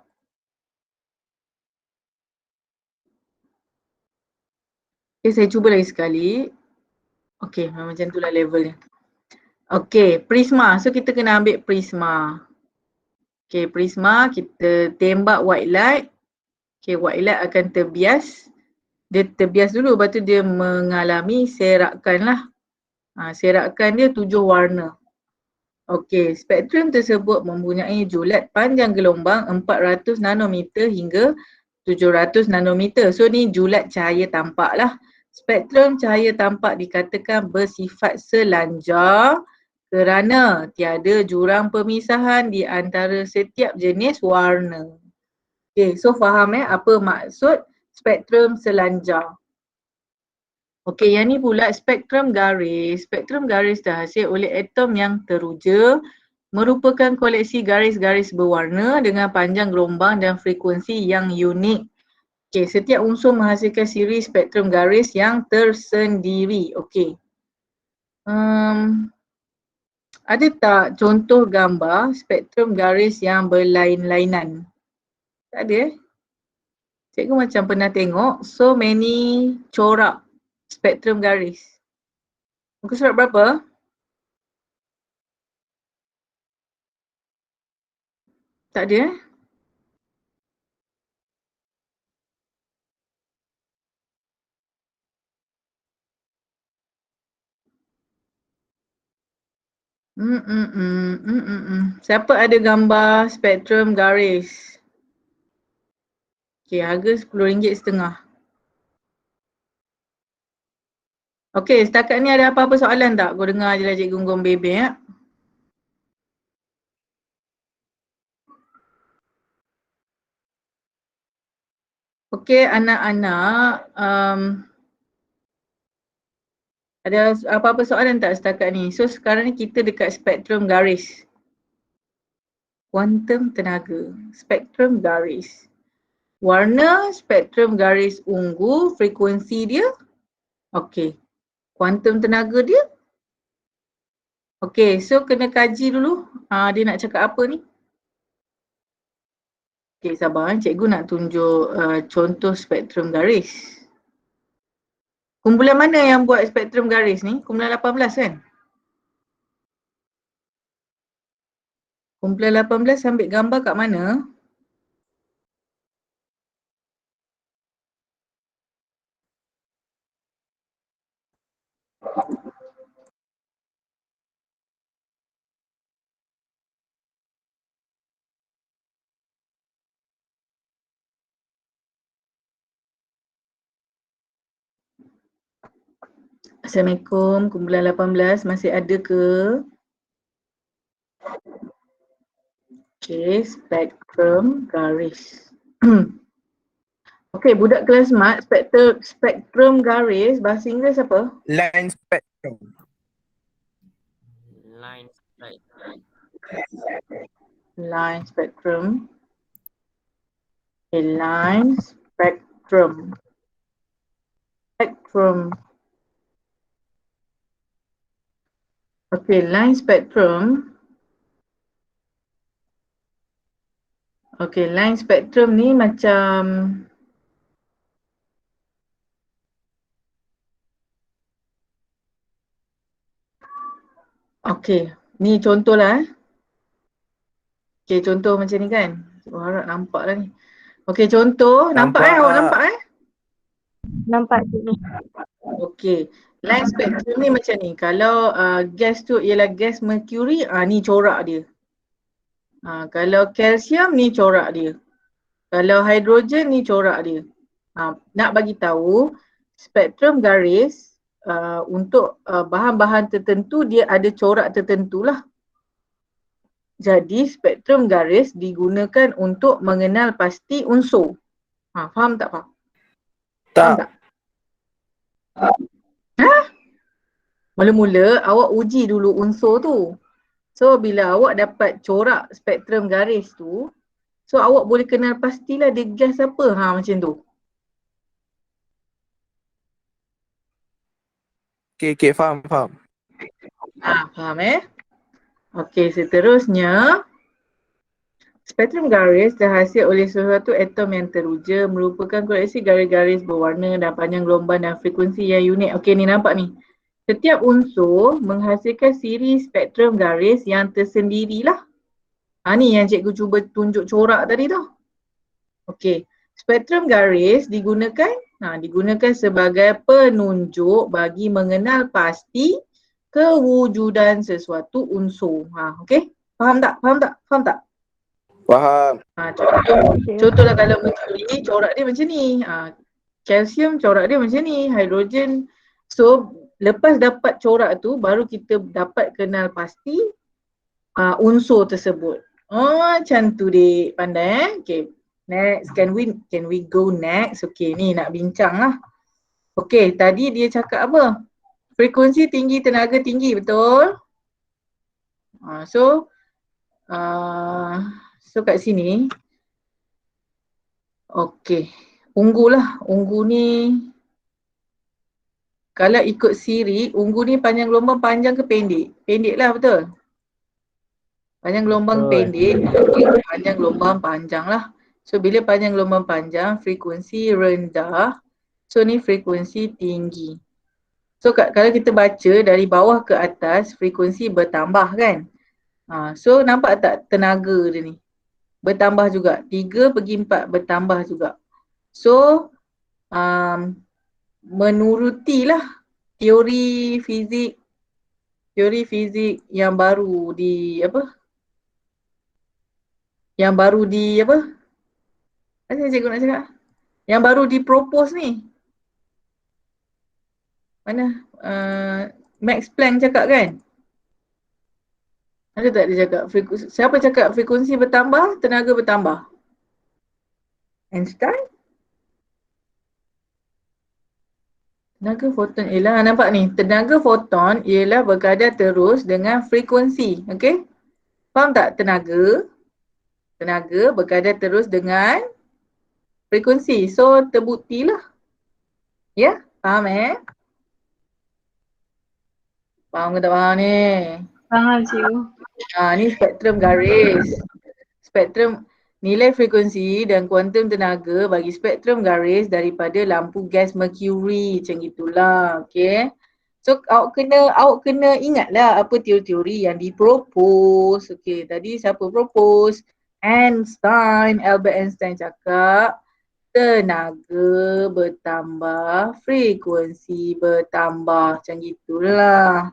Okay, saya cuba lagi sekali. Okay, macam tu lah levelnya. Okay, prisma. So kita kena ambil prisma. Okay, prisma kita tembak white light. Okay, white light akan terbias. Dia terbias dulu, lepas tu dia mengalami serakan lah. Serakan dia 7 warna. Okey, spektrum tersebut mempunyai julat panjang gelombang 400 nanometer hingga 700 nanometer. So ni julat cahaya tampak lah. Spektrum cahaya tampak dikatakan bersifat selanjar kerana tiada jurang pemisahan di antara setiap jenis warna. Okey, so faham apa maksud spektrum selanjar? Okey, yang ni pula spektrum garis. Spektrum garis terhasil oleh atom yang teruja, merupakan koleksi garis-garis berwarna dengan panjang gelombang dan frekuensi yang unik. Okey, setiap unsur menghasilkan siri spektrum garis yang tersendiri. Okey. Ada tak contoh gambar spektrum garis yang berlain-lainan? Tak ada Cikgu macam pernah tengok so many corak spektrum garis. Muka surat berapa? Tak ada Siapa ada gambar spektrum garis? Okey, harga RM10.50. Okey, setakat ni ada apa-apa soalan tak? Kau dengar je lah Cikgu Gonggong Bebe ya. Okey, anak-anak, ada apa-apa soalan tak setakat ni? So sekarang ni kita dekat spektrum garis. Kuantum tenaga, spektrum garis. Warna spektrum garis ungu, frekuensi dia. Okey. Kuantum tenaga dia. Okey, so kena kaji dulu. Dia nak cakap apa ni? Okey, sabar. Cikgu nak tunjuk contoh spektrum garis. Kumpulan mana yang buat spektrum garis ni? Kumpulan 18 kan? Kumpulan 18 ambil gambar kat mana? Assalamualaikum, kumpulan 18 masih ada ke? Okey, spektrum garis. Okey, budak kelas mat, spektrum garis, bahasa Inggeris apa? Line spectrum. Line spectrum. Line spectrum. Okay, line spectrum. Spectrum. Okay, line spectrum. Okay, line spectrum ni macam okay, ni contoh lah. Okay, contoh macam ni kan. Cikgu harap nampak lah ni. Okay, contoh. Nampak awak nampak Nampak cikgu. Okay, line spectrum ni macam ni. Kalau gas tu ialah gas mercury, ni corak dia. Kalau kalsium ni corak dia. Kalau hidrogen ni corak dia. Nak bagi tahu spektrum garis untuk bahan-bahan tertentu dia ada corak tertentu lah. Jadi spektrum garis digunakan untuk mengenal pasti unsur. Faham tak Pak? Faham tak? Mula-mula awak uji dulu unsur tu. So bila awak dapat corak spektrum garis tu, so awak boleh kenal pastilah dia gas apa. Macam tu. Okay, faham. Faham Okey, seterusnya. Spektrum garis terhasil oleh sesuatu atom yang teruja, merupakan koleksi garis-garis berwarna dan panjang gelombang dan frekuensi yang unik. Okey, ni nampak ni. Setiap unsur menghasilkan siri spektrum garis yang tersendirilah. Ni yang cikgu cuba tunjuk corak tadi tu. Okey. Spektrum garis digunakan sebagai penunjuk bagi mengenal pasti kewujudan sesuatu unsur. Okey? Faham tak? Faham. Contohlah kalau merkuri, corak dia macam ni. Kalsium corak dia macam ni. Hidrogen. So, lepas dapat corak tu, baru kita dapat kenal pasti unsur tersebut. Oh, macam tu dek. Pandai Okay. Next. Can we go next? Okay, ni nak bincang lah. Okay, tadi dia cakap apa? Frekuensi tinggi, tenaga tinggi, betul? So kat sini, okay, ungu lah. Ungu ni, kalau ikut siri, ungu ni panjang gelombang panjang ke pendek? Pendek lah, betul? Panjang gelombang pendek, okay, panjang gelombang panjang lah. So bila panjang gelombang panjang, frekuensi rendah. So ni frekuensi tinggi. So kalau kita baca dari bawah ke atas, frekuensi bertambah kan? So nampak tak tenaga dia ni? Bertambah juga. 3 pergi 4 bertambah juga. So menurutilah teori fizik yang baru di apa? Yang baru di apa? Macam cikgu nak cakap? Yang baru dipropose ni. Mana? Max Planck cakap kan? Ada tak dia cakap? Siapa cakap frekuensi bertambah, tenaga bertambah? Einstein? Tenaga foton ialah, nampak ni, tenaga foton ialah berkadar terus dengan frekuensi. Okay? Faham tak tenaga? Tenaga berkadar terus dengan frekuensi. So terbuktilah. Ya? Faham Faham ke tak faham ni? Faham cikgu. Ni spektrum garis. Spektrum nilai frekuensi dan kuantum tenaga bagi spektrum garis daripada lampu gas merkuri, macam gitulah. Okay. So awak kena ingatlah apa teori-teori yang dipropose. Okay, tadi siapa propose? Albert Einstein cakap tenaga bertambah, frekuensi bertambah, macam gitulah.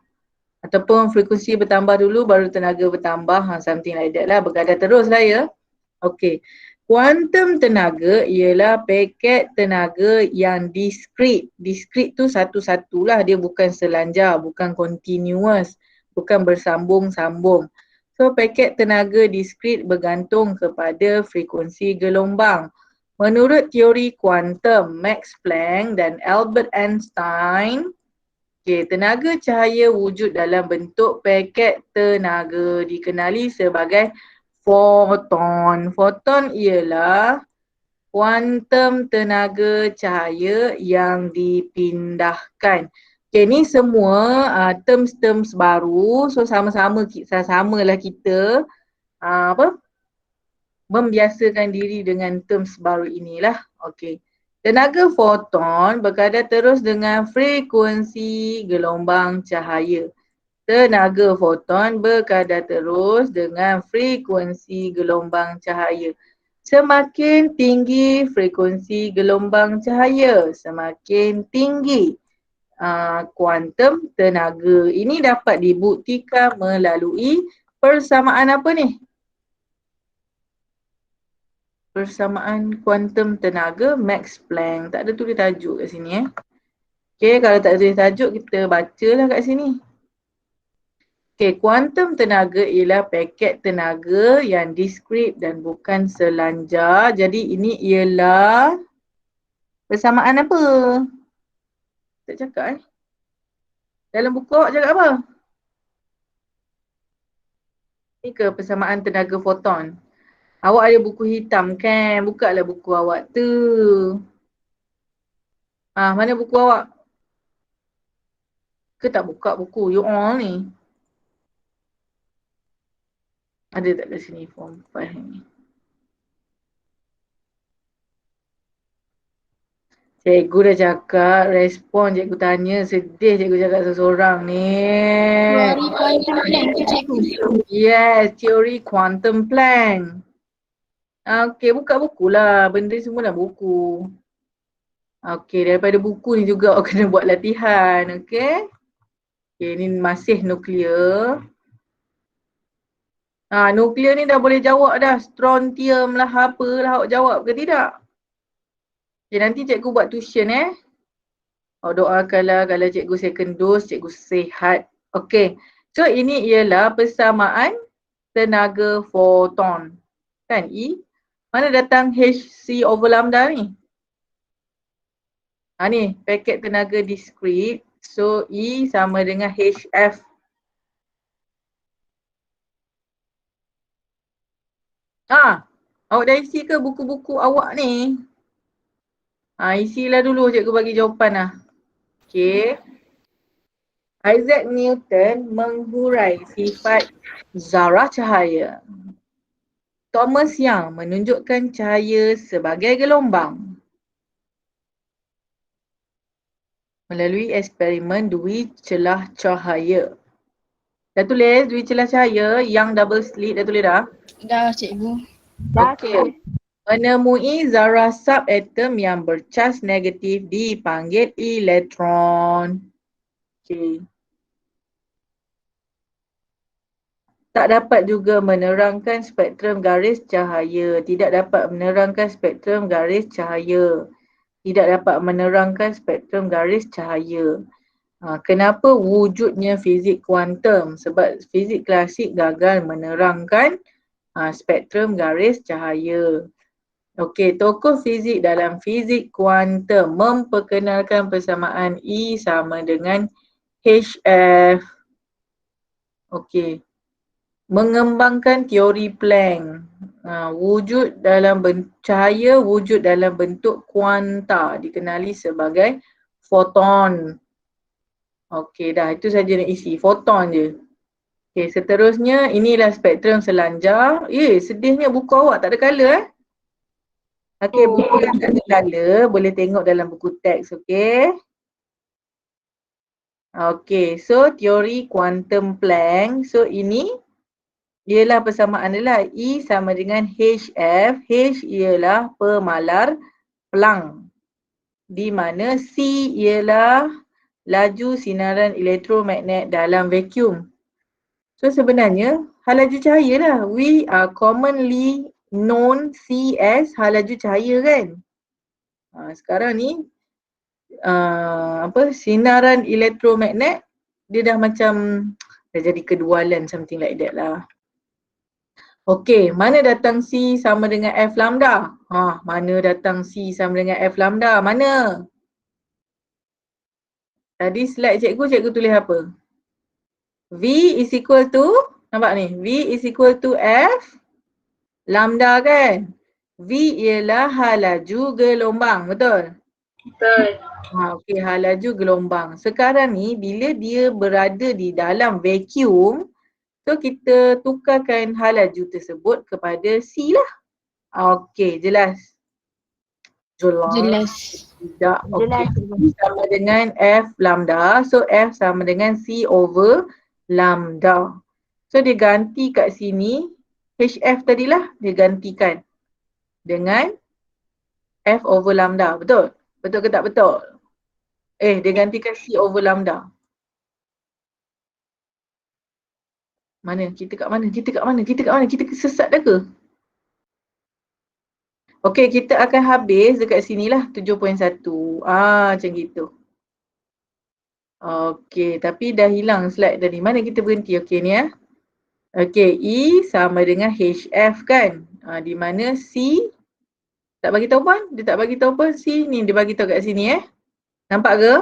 Ataupun frekuensi bertambah dulu baru tenaga bertambah, something like that lah, berkadar terus lah ya. Okay, kuantum tenaga ialah paket tenaga yang diskrit. Diskrit tu satu-satulah, dia bukan selanjar, bukan continuous, bukan bersambung-sambung. So paket tenaga diskrit bergantung kepada frekuensi gelombang. Menurut teori kuantum Max Planck dan Albert Einstein, okay, tenaga cahaya wujud dalam bentuk paket tenaga dikenali sebagai foton. Foton ialah kuantum tenaga cahaya yang dipindahkan. Okay, ni semua terms-terms baru. So sama-samalah kita membiasakan diri dengan terms baru inilah. Okay. Tenaga foton berkadar terus dengan frekuensi gelombang cahaya. Tenaga foton berkadar terus dengan frekuensi gelombang cahaya. Semakin tinggi frekuensi gelombang cahaya, semakin tinggi kuantum tenaga. Ini dapat dibuktikan melalui persamaan apa ni? Persamaan kuantum tenaga Max Planck. Tak ada tulis tajuk kat sini Okay, kalau tak ada tulis tajuk kita bacalah kat sini. Okay, kuantum tenaga ialah paket tenaga yang diskrit dan bukan selanjar. Jadi ini ialah persamaan apa? Tak cakap Dalam buku awak cakap apa? Ini ke persamaan tenaga foton? Awak ada buku hitam kan? Buka lah buku awak tu. Mana buku awak? Ke tak buka buku you all ni? Ada tak kat sini form 5 ni? Cikgu dah cakap, respon cikgu tanya, sedih cikgu cakap seseorang ni. Teori quantum Planck tu cikgu. Yes, teori quantum Planck. Okey, buka buku lah. Benda ni semua dah buku. Okey, daripada buku ni juga awak kena buat latihan. Okey. Okey, ni masih nuklear. Nuklear ni dah boleh jawab dah. Strontium lah, apalah awak jawab ke tidak? Okay, nanti cikgu buat tuition Awak doakanlah kalau cikgu second dose, cikgu sihat. Okey. So ini ialah persamaan tenaga foton. Kan E? Mana datang Hc over lambda ni? Ni paket tenaga diskrit. So E sama dengan HF. Awak dah isi ke buku-buku awak ni? Isilah dulu, cikgu bagi jawapan lah. Okey. Isaac Newton menghurai sifat zarah cahaya. Thomas Young menunjukkan cahaya sebagai gelombang melalui eksperimen dui celah cahaya. Dah tulis dui celah cahaya, Young double slit dah tulis dah? Dah cikgu. Okey. Menemui zarah subatom yang bercas negatif dipanggil elektron. Okey. Tak dapat juga menerangkan spektrum garis cahaya. Tidak dapat menerangkan spektrum garis cahaya. Tidak dapat menerangkan spektrum garis cahaya. Kenapa wujudnya fizik kuantum? Sebab fizik klasik gagal menerangkan spektrum garis cahaya. Okey, tokoh fizik dalam fizik kuantum memperkenalkan persamaan E sama dengan HF. Okey. Mengembangkan teori Planck. Wujud dalam cahaya wujud dalam bentuk kuanta dikenali sebagai foton. Okey dah, itu saja nak isi, foton je. Okey, seterusnya inilah spektrum selanjar. Sedihnya buku awak tak ada color Okey, buku yang tak ada color boleh tengok dalam buku teks, okey. Okey, so teori kuantum Planck. So ini ialah persamaan adalah E sama dengan HF. H ialah pemalar Planck. Di mana C ialah laju sinaran elektromagnet dalam vacuum. So sebenarnya hal laju cahaya lah. We are commonly known C as hal laju cahaya kan. Sekarang ni sinaran elektromagnet dia dah macam dah jadi kedualan, something like that lah. Okey, mana datang C sama dengan F lambda? Mana datang C sama dengan F lambda? Mana? Tadi slide cikgu tulis apa? V is equal to, nampak ni? V is equal to F lambda kan? V ialah hal laju gelombang, betul? Betul. Okey, hal laju gelombang. Sekarang ni bila dia berada di dalam vacuum, so kita tukarkan hal laju tersebut kepada C lah. Okey, jelas? Jelas. Tidak. Okey, sama dengan F lambda. So F sama dengan C over lambda. So dia ganti kat sini, HF tadilah dia gantikan dengan F over lambda. Betul? Betul ke tak betul? Dia gantikan C over lambda. Mana? Kita kat mana? Kita sesat dah ke? Okey, kita akan habis dekat sinilah 7.1. Macam gitu. Okey, tapi dah hilang slide tadi. Mana kita berhenti? Okey ni Okey, E sama dengan HF kan? Di mana C tak bagi tahu pun? Dia tak bagi tahu pun C ni dia bagi tahu kat sini Nampak ke?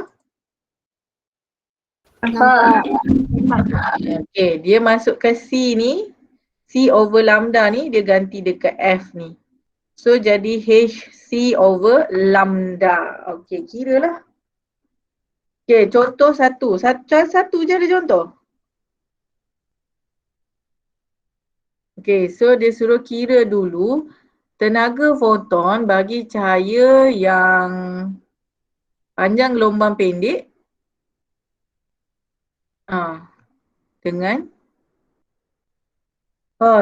Nampak. Okey, dia masukkan C ni, C over lambda ni dia ganti dekat F ni. So jadi HC over lambda. Okey, kiralah. Okey, contoh satu je ada contoh. Okey, so dia suruh kira dulu tenaga foton bagi cahaya yang panjang gelombang pendek dengan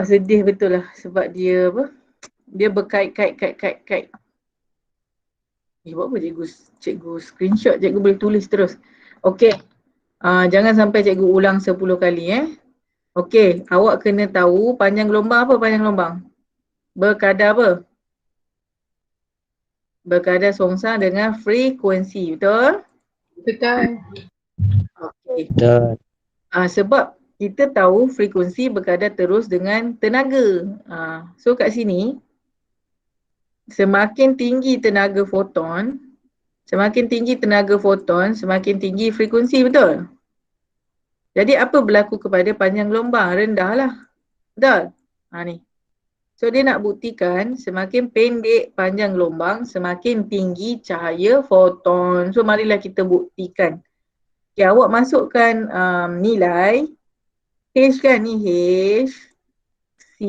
sedih betul lah sebab dia Dia berkait-kait. Buat apa cikgu screenshot, cikgu boleh tulis terus. Okey. Jangan sampai cikgu ulang 10 kali Okey, awak kena tahu panjang gelombang apa panjang gelombang? Berkadar apa? Berkadar songsang dengan frekuensi, betul? Betul. Okey. Betul. Sebab kita tahu frekuensi berkadar terus dengan tenaga. So kat sini, semakin tinggi tenaga foton, semakin tinggi frekuensi, betul? Jadi apa berlaku kepada panjang gelombang? Rendah lah. Betul? Ni. So dia nak buktikan semakin pendek panjang gelombang, semakin tinggi cahaya foton. So marilah kita buktikan. Okay, awak masukkan nilai H kan ni, H, C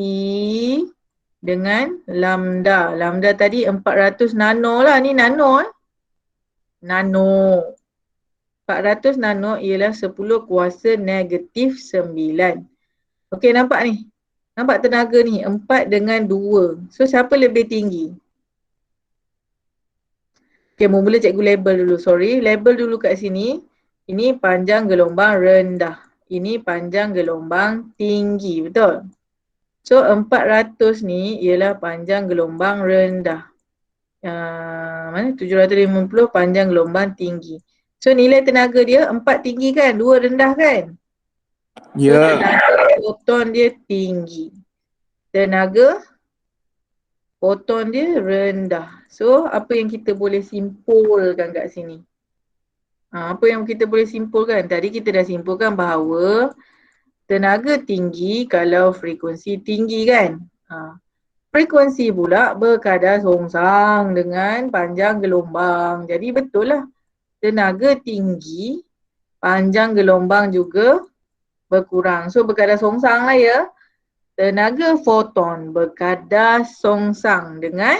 dengan lambda. Lambda tadi 400 nano lah, ni nano Nano. 400 nano ialah 10 kuasa negatif 9. Okey, nampak ni? Nampak tenaga ni? 4 dengan 2. So, siapa lebih tinggi? Okey, mula cikgu label dulu. Sorry, label dulu kat sini. Ini panjang gelombang rendah. Ini panjang gelombang tinggi. Betul? So, 400 ni ialah panjang gelombang rendah. Mana? 750 panjang gelombang tinggi. So, nilai tenaga dia 4 tinggi kan? 2 rendah kan? So, tenaga foton dia tinggi. Tenaga foton dia rendah. So, apa yang kita boleh simpulkan kat sini? Apa yang kita boleh simpulkan? Tadi kita dah simpulkan bahawa tenaga tinggi kalau frekuensi tinggi kan? Frekuensi pula berkadar songsang dengan panjang gelombang. Jadi betul lah. Tenaga tinggi, panjang gelombang juga berkurang. So berkadar songsang lah ya. Tenaga foton berkadar songsang dengan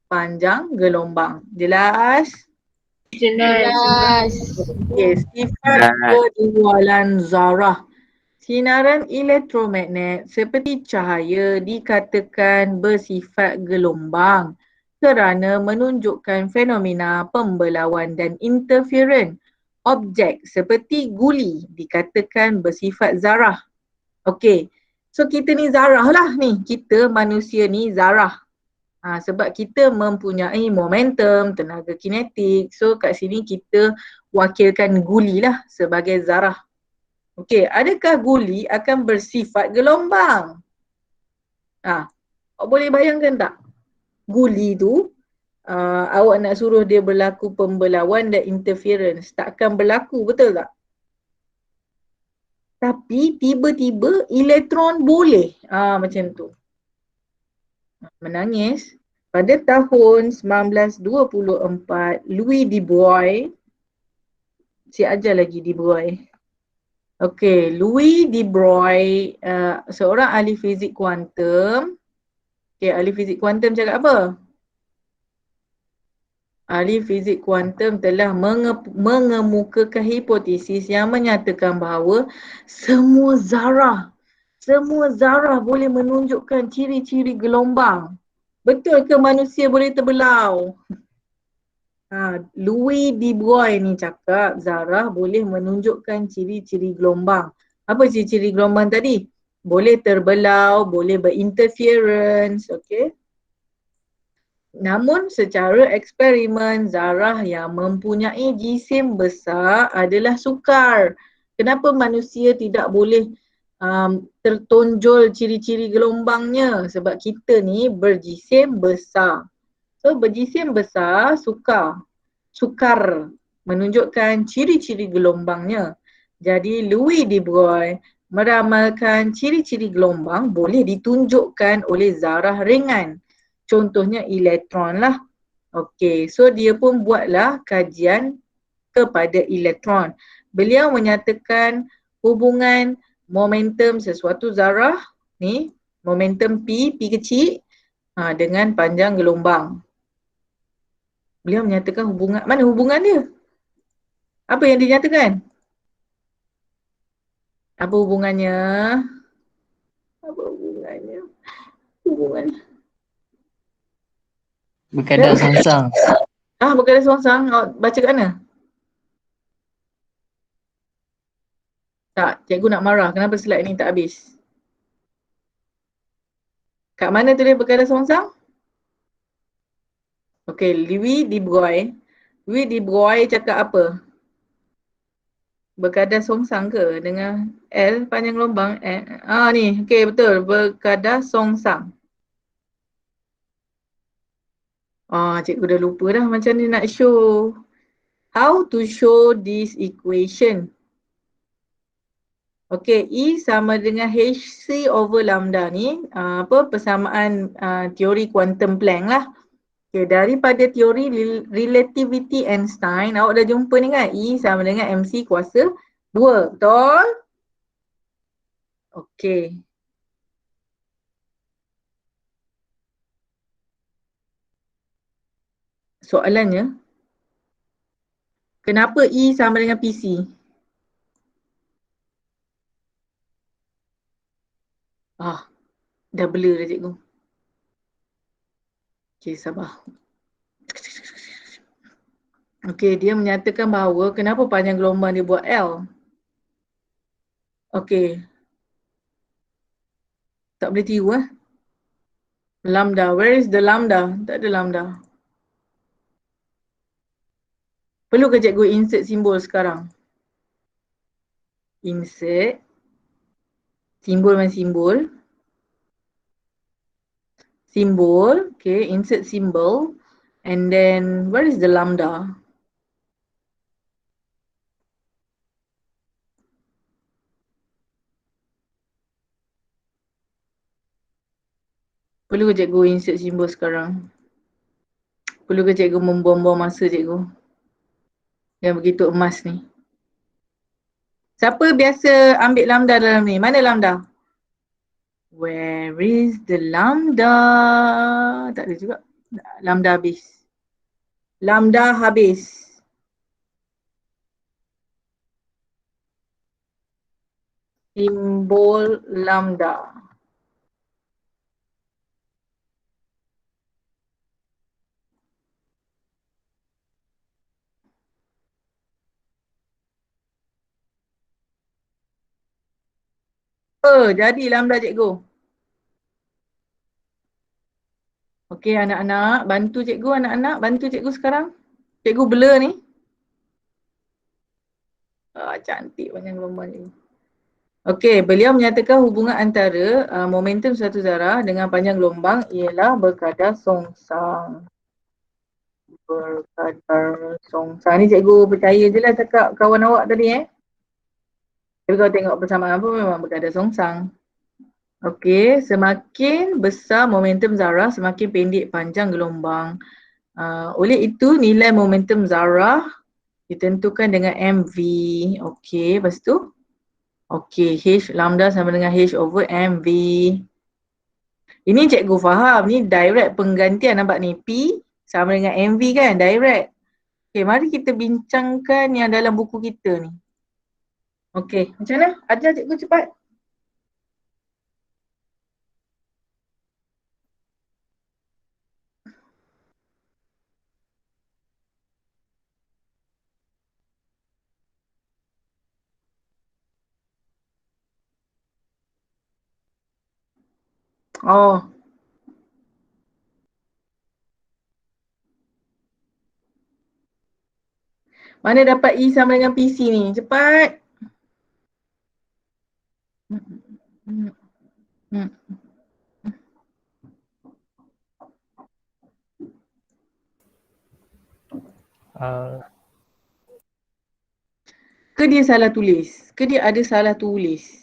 panjang gelombang. Jelas? Jelas. Okay, sifat kedualan zarah. Sinaran elektromagnet seperti cahaya dikatakan bersifat gelombang kerana menunjukkan fenomena pembelauan dan interferon. Objek seperti guli dikatakan bersifat zarah. Okey, so kita ni zarah lah ni. Kita manusia ni zarah. Sebab kita mempunyai momentum, tenaga kinetik. So kat sini kita wakilkan guli lah sebagai zarah. Okey, adakah guli akan bersifat gelombang? Awak boleh bayangkan tak? Guli tu, awak nak suruh dia berlaku pembelauan dan interference. Takkan berlaku, betul tak? Tapi tiba-tiba elektron boleh. Macam tu. Menangis. Pada tahun 1924, Louis de Broglie, si ajar lagi de Broglie. Okey, Louis de Broglie, seorang ahli fizik kuantum. Okey, ahli fizik kuantum cakap apa? Ahli fizik kuantum telah mengemukakan hipotesis yang menyatakan bahawa semua zarah boleh menunjukkan ciri-ciri gelombang. Betul ke manusia boleh terbelau? Louis de Broglie ni cakap zarah boleh menunjukkan ciri-ciri gelombang. Apa ciri-ciri gelombang tadi? Boleh terbelau, boleh berinterference, okey. Namun secara eksperimen, zarah yang mempunyai jisim besar adalah sukar. Kenapa manusia tidak boleh tertonjol ciri-ciri gelombangnya? Sebab kita ni berjisim besar. So berjisim besar sukar menunjukkan ciri-ciri gelombangnya. Jadi Louis de Broglie meramalkan ciri-ciri gelombang boleh ditunjukkan oleh zarah ringan. Contohnya elektron lah. Okey, so dia pun buatlah kajian kepada elektron. Beliau menyatakan hubungan momentum sesuatu zarah ni, momentum P kecil dengan panjang gelombang. Beliau menyatakan hubungan, mana hubungan dia? Apa yang dinyatakan? Apa hubungannya? Hubungannya. Berkadar songsang. Berkadar songsang. Baca kat mana? Tak, cikgu nak marah. Kenapa slide ni tak habis? Kat mana tulis berkadar songsang? Okey, Louis de Broglie. Louis de Broglie cakap apa? Berkadar songsang ke? Dengan L panjang gelombang. Ni. Okey, betul. Berkadar songsang. Cikgu dah lupa dah macam ni nak show. How to show this equation? Okey, E sama dengan hc over lambda ni persamaan teori quantum Planck lah. Okey, daripada teori relativity Einstein, awak dah jumpa ni kan? E sama dengan mc kuasa 2, betul? Okey. Soalannya, kenapa E sama dengan PC? Dah blur dah cikgu. Okey, sabar. Okey, dia menyatakan bahawa kenapa panjang gelombang dia buat L? Okey. Tak boleh tiru Lambda. Where is the lambda? Tak ada lambda. Perlu ke cikgu insert simbol sekarang? Insert. Simbol dengan simbol. Simbol. Okay, insert symbol. And then, where is the lambda? Perlu ke cikgu insert simbol sekarang? Perlu ke cikgu membuang-buang masa cikgu? Yang begitu emas ni. Siapa biasa ambil lambda dalam ni? Mana lambda? Where is the lambda? Tak ada juga. Lambda habis. Lambda habis. Simbol lambda. Jadi lambda cikgu. Okey anak-anak, bantu cikgu anak-anak, bantu cikgu sekarang. Cikgu blur ni. Cantik panjang gelombang cikgu. Okey, beliau menyatakan hubungan antara momentum suatu zarah dengan panjang gelombang ialah berkadar songsang. Berkadar songsang. Ni cikgu percaya je lah cakap kawan awak tadi Tapi kalau tengok persamaan pun memang berkadar songsang. Okey, semakin besar momentum zarah, semakin pendek panjang gelombang. Oleh itu, nilai momentum zarah ditentukan dengan mv. Okey, lepas tu? Okey, H lambda sama dengan H over mv. Ini cikgu faham, ni direct penggantian nampak ni. P sama dengan mv kan, direct. Okey, mari kita bincangkan yang dalam buku kita ni. Okey, macam mana? Ajar cikgu cepat. Mana dapat E sama dengan PC ni? Cepat. Ke dia salah tulis? Ke dia ada salah tulis?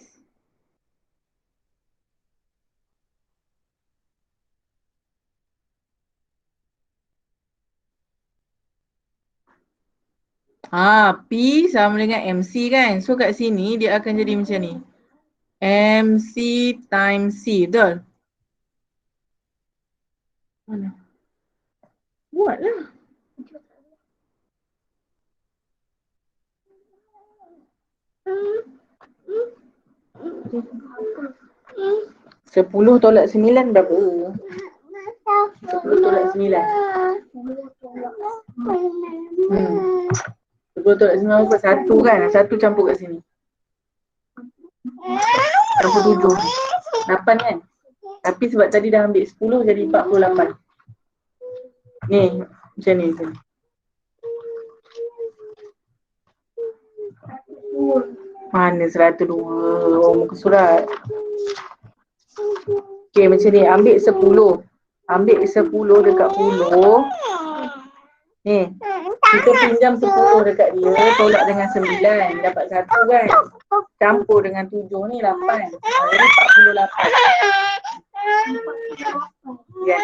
P sama dengan MC kan? So kat sini dia akan jadi macam ni. MC times C, betul? Mana? Buatlah. 10 tolak 9 berapa? 10 tolak 9. 10 tolak 9 berapa? 1 kan? 1 campur kat sini. Campur 7. 8 kan? Tapi sebab tadi dah ambil 10 jadi 48. Ni, macam ni. Mana 102? Oh, muka surat. Okay, macam ni. Ambil 10. Ambil 10 dekat 10. Ni. Kita pinjam 10 dekat dia. Tolak dengan 9. Dapat 1 kan? Campur dengan 7 ni 8. Jadi 48. Yes.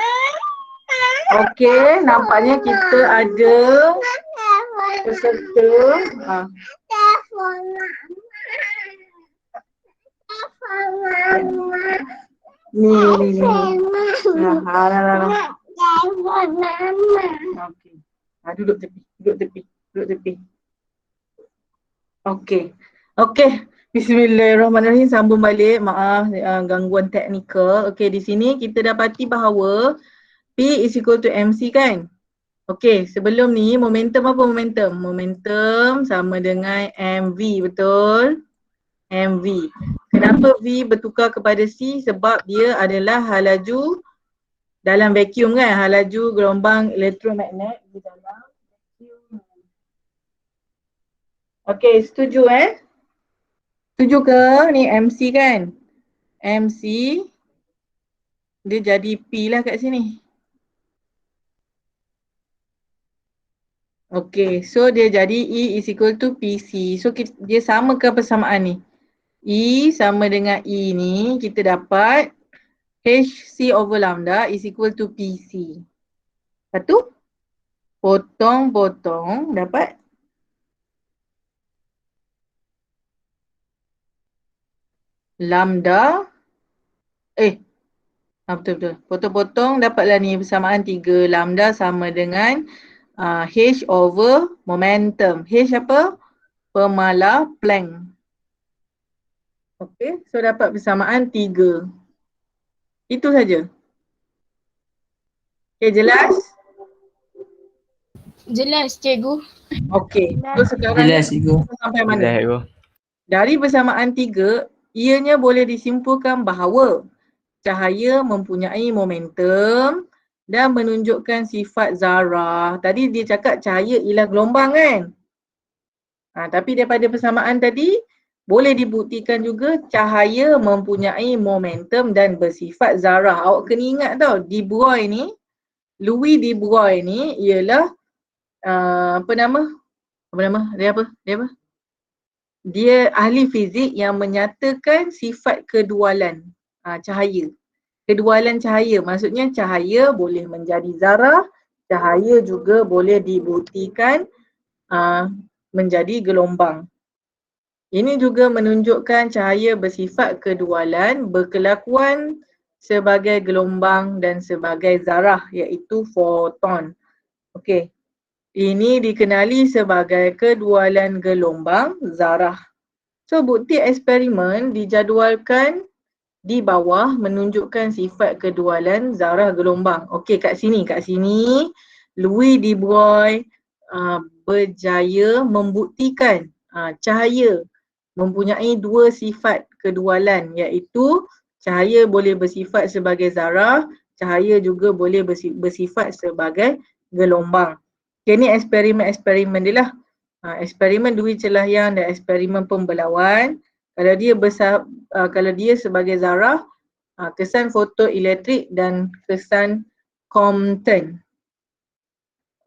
Okay, nampaknya kita ada peserta. Ni. Okay. Duduk tepi. Okay. Bismillahirrahmanirrahim. Sambung balik. Maaf gangguan teknikal. Okay, di sini kita dapati bahawa P is equal to MC kan? Okay, sebelum ni momentum apa momentum? Momentum sama dengan MV, betul? MV. Kenapa V bertukar kepada C? Sebab dia adalah hal laju dalam vacuum kan? Hal laju gelombang elektromagnet di dalam vacuum. Okay, setuju Setuju ke? Ni MC kan? MC dia jadi P lah kat sini. Okay, so dia jadi E is equal to PC. So dia sama ke persamaan ni? E sama dengan E ni kita dapat HC over lambda is equal to PC. Lepas tu potong dapat lambda betul. Potong-potong dapatlah ni persamaan 3. Lambda sama dengan H over momentum. H apa? Pemalar Planck. Okay, so dapat persamaan 3. Itu saja. Okay, jelas? Jelas, cikgu. Okay, so sekarang Jelas, cikgu. sampai mana? Jelas, cikgu. Dari persamaan 3, ianya boleh disimpulkan bahawa cahaya mempunyai momentum dan menunjukkan sifat zarah. Tadi dia cakap cahaya ialah gelombang kan? Tapi daripada persamaan tadi, boleh dibuktikan juga cahaya mempunyai momentum dan bersifat zarah. Awak kena ingat tau, Louis de Broglie ni ialah dia ahli fizik yang menyatakan sifat kedualan cahaya. Kedualan cahaya maksudnya cahaya boleh menjadi zarah, cahaya juga boleh dibuktikan menjadi gelombang. Ini juga menunjukkan cahaya bersifat kedualan, berkelakuan sebagai gelombang dan sebagai zarah iaitu foton. Okey. Ini dikenali sebagai kedualan gelombang zarah. So bukti eksperimen dijadualkan di bawah menunjukkan sifat kedualan zarah gelombang. Okey, kat sini Louis de Broglie berjaya membuktikan cahaya mempunyai 2 sifat kedualan iaitu cahaya boleh bersifat sebagai zarah, cahaya juga boleh bersifat sebagai gelombang. Okay, ni eksperimen dia lah. Eksperimen dui celahian dan eksperimen pembelauan. Kalau dia sebagai zarah, kesan fotoelektrik dan kesan Compton.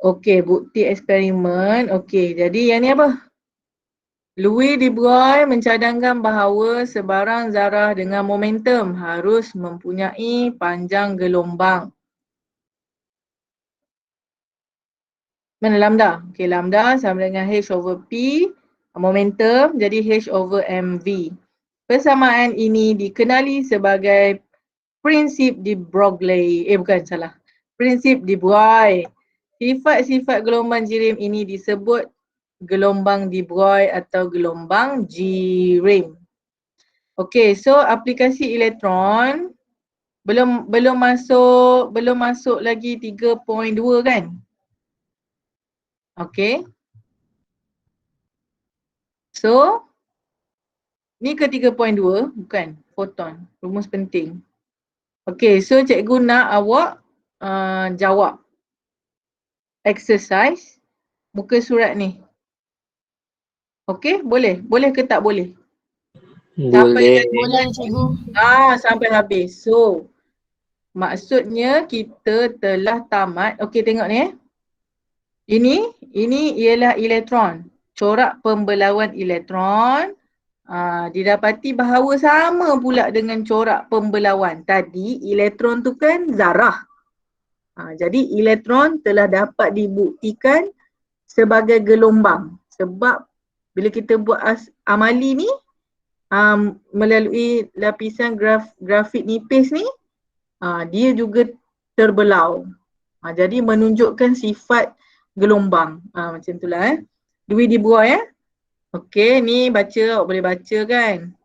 Okey, bukti eksperimen. Okey, jadi yang ni apa? Louis de Broglie mencadangkan bahawa sebarang zarah dengan momentum harus mempunyai panjang gelombang. Mana lambda? Okey, lambda sama dengan H over P, momentum jadi H over MV. Persamaan ini dikenali sebagai prinsip de Broglie. Prinsip de Broglie. Sifat-sifat gelombang jirim ini disebut gelombang de Broglie atau gelombang jirim. Okey, so aplikasi elektron belum masuk lagi 3.2 kan? Okay. So, ni ke 3.2 bukan foton, rumus penting. Okay, so cikgu nak awak jawab exercise muka surat ni. Okay, boleh? Boleh ke tak boleh? Boleh. Boleh cikgu. Sampai habis. So, maksudnya kita telah tamat. Okay, tengok ni. Ini ialah elektron. Corak pembelawan elektron. Didapati bahawa sama pula dengan corak pembelawan. Tadi elektron tu kan zarah. Jadi elektron telah dapat dibuktikan sebagai gelombang. Sebab bila kita buat amali ni, melalui lapisan grafit nipis ni, dia juga terbelau. Jadi menunjukkan sifat gelombang. Macam itulah Dwi dibuai Okey, ni baca, awak boleh baca kan.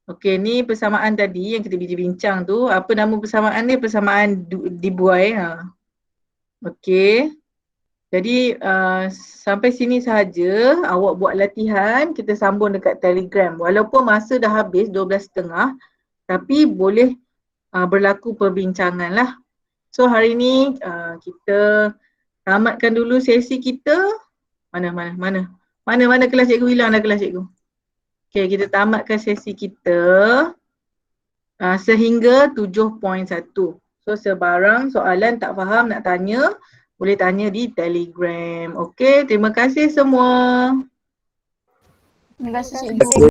Okey, ni persamaan tadi yang kita bincang tu. Apa nama persamaan dia? Persamaan dibuai. Okey. Jadi sampai sini sahaja awak buat latihan. Kita sambung dekat Telegram. Walaupun masa dah habis 12.30, tapi boleh berlaku perbincangan lah. So hari ni kita tamatkan dulu sesi kita. Mana kelas cikgu, hilang dah kelas cikgu. Okay, kita tamatkan sesi kita sehingga 7.1. So sebarang soalan tak faham nak tanya, boleh tanya di Telegram. Okay, terima kasih semua. Terima kasih cikgu.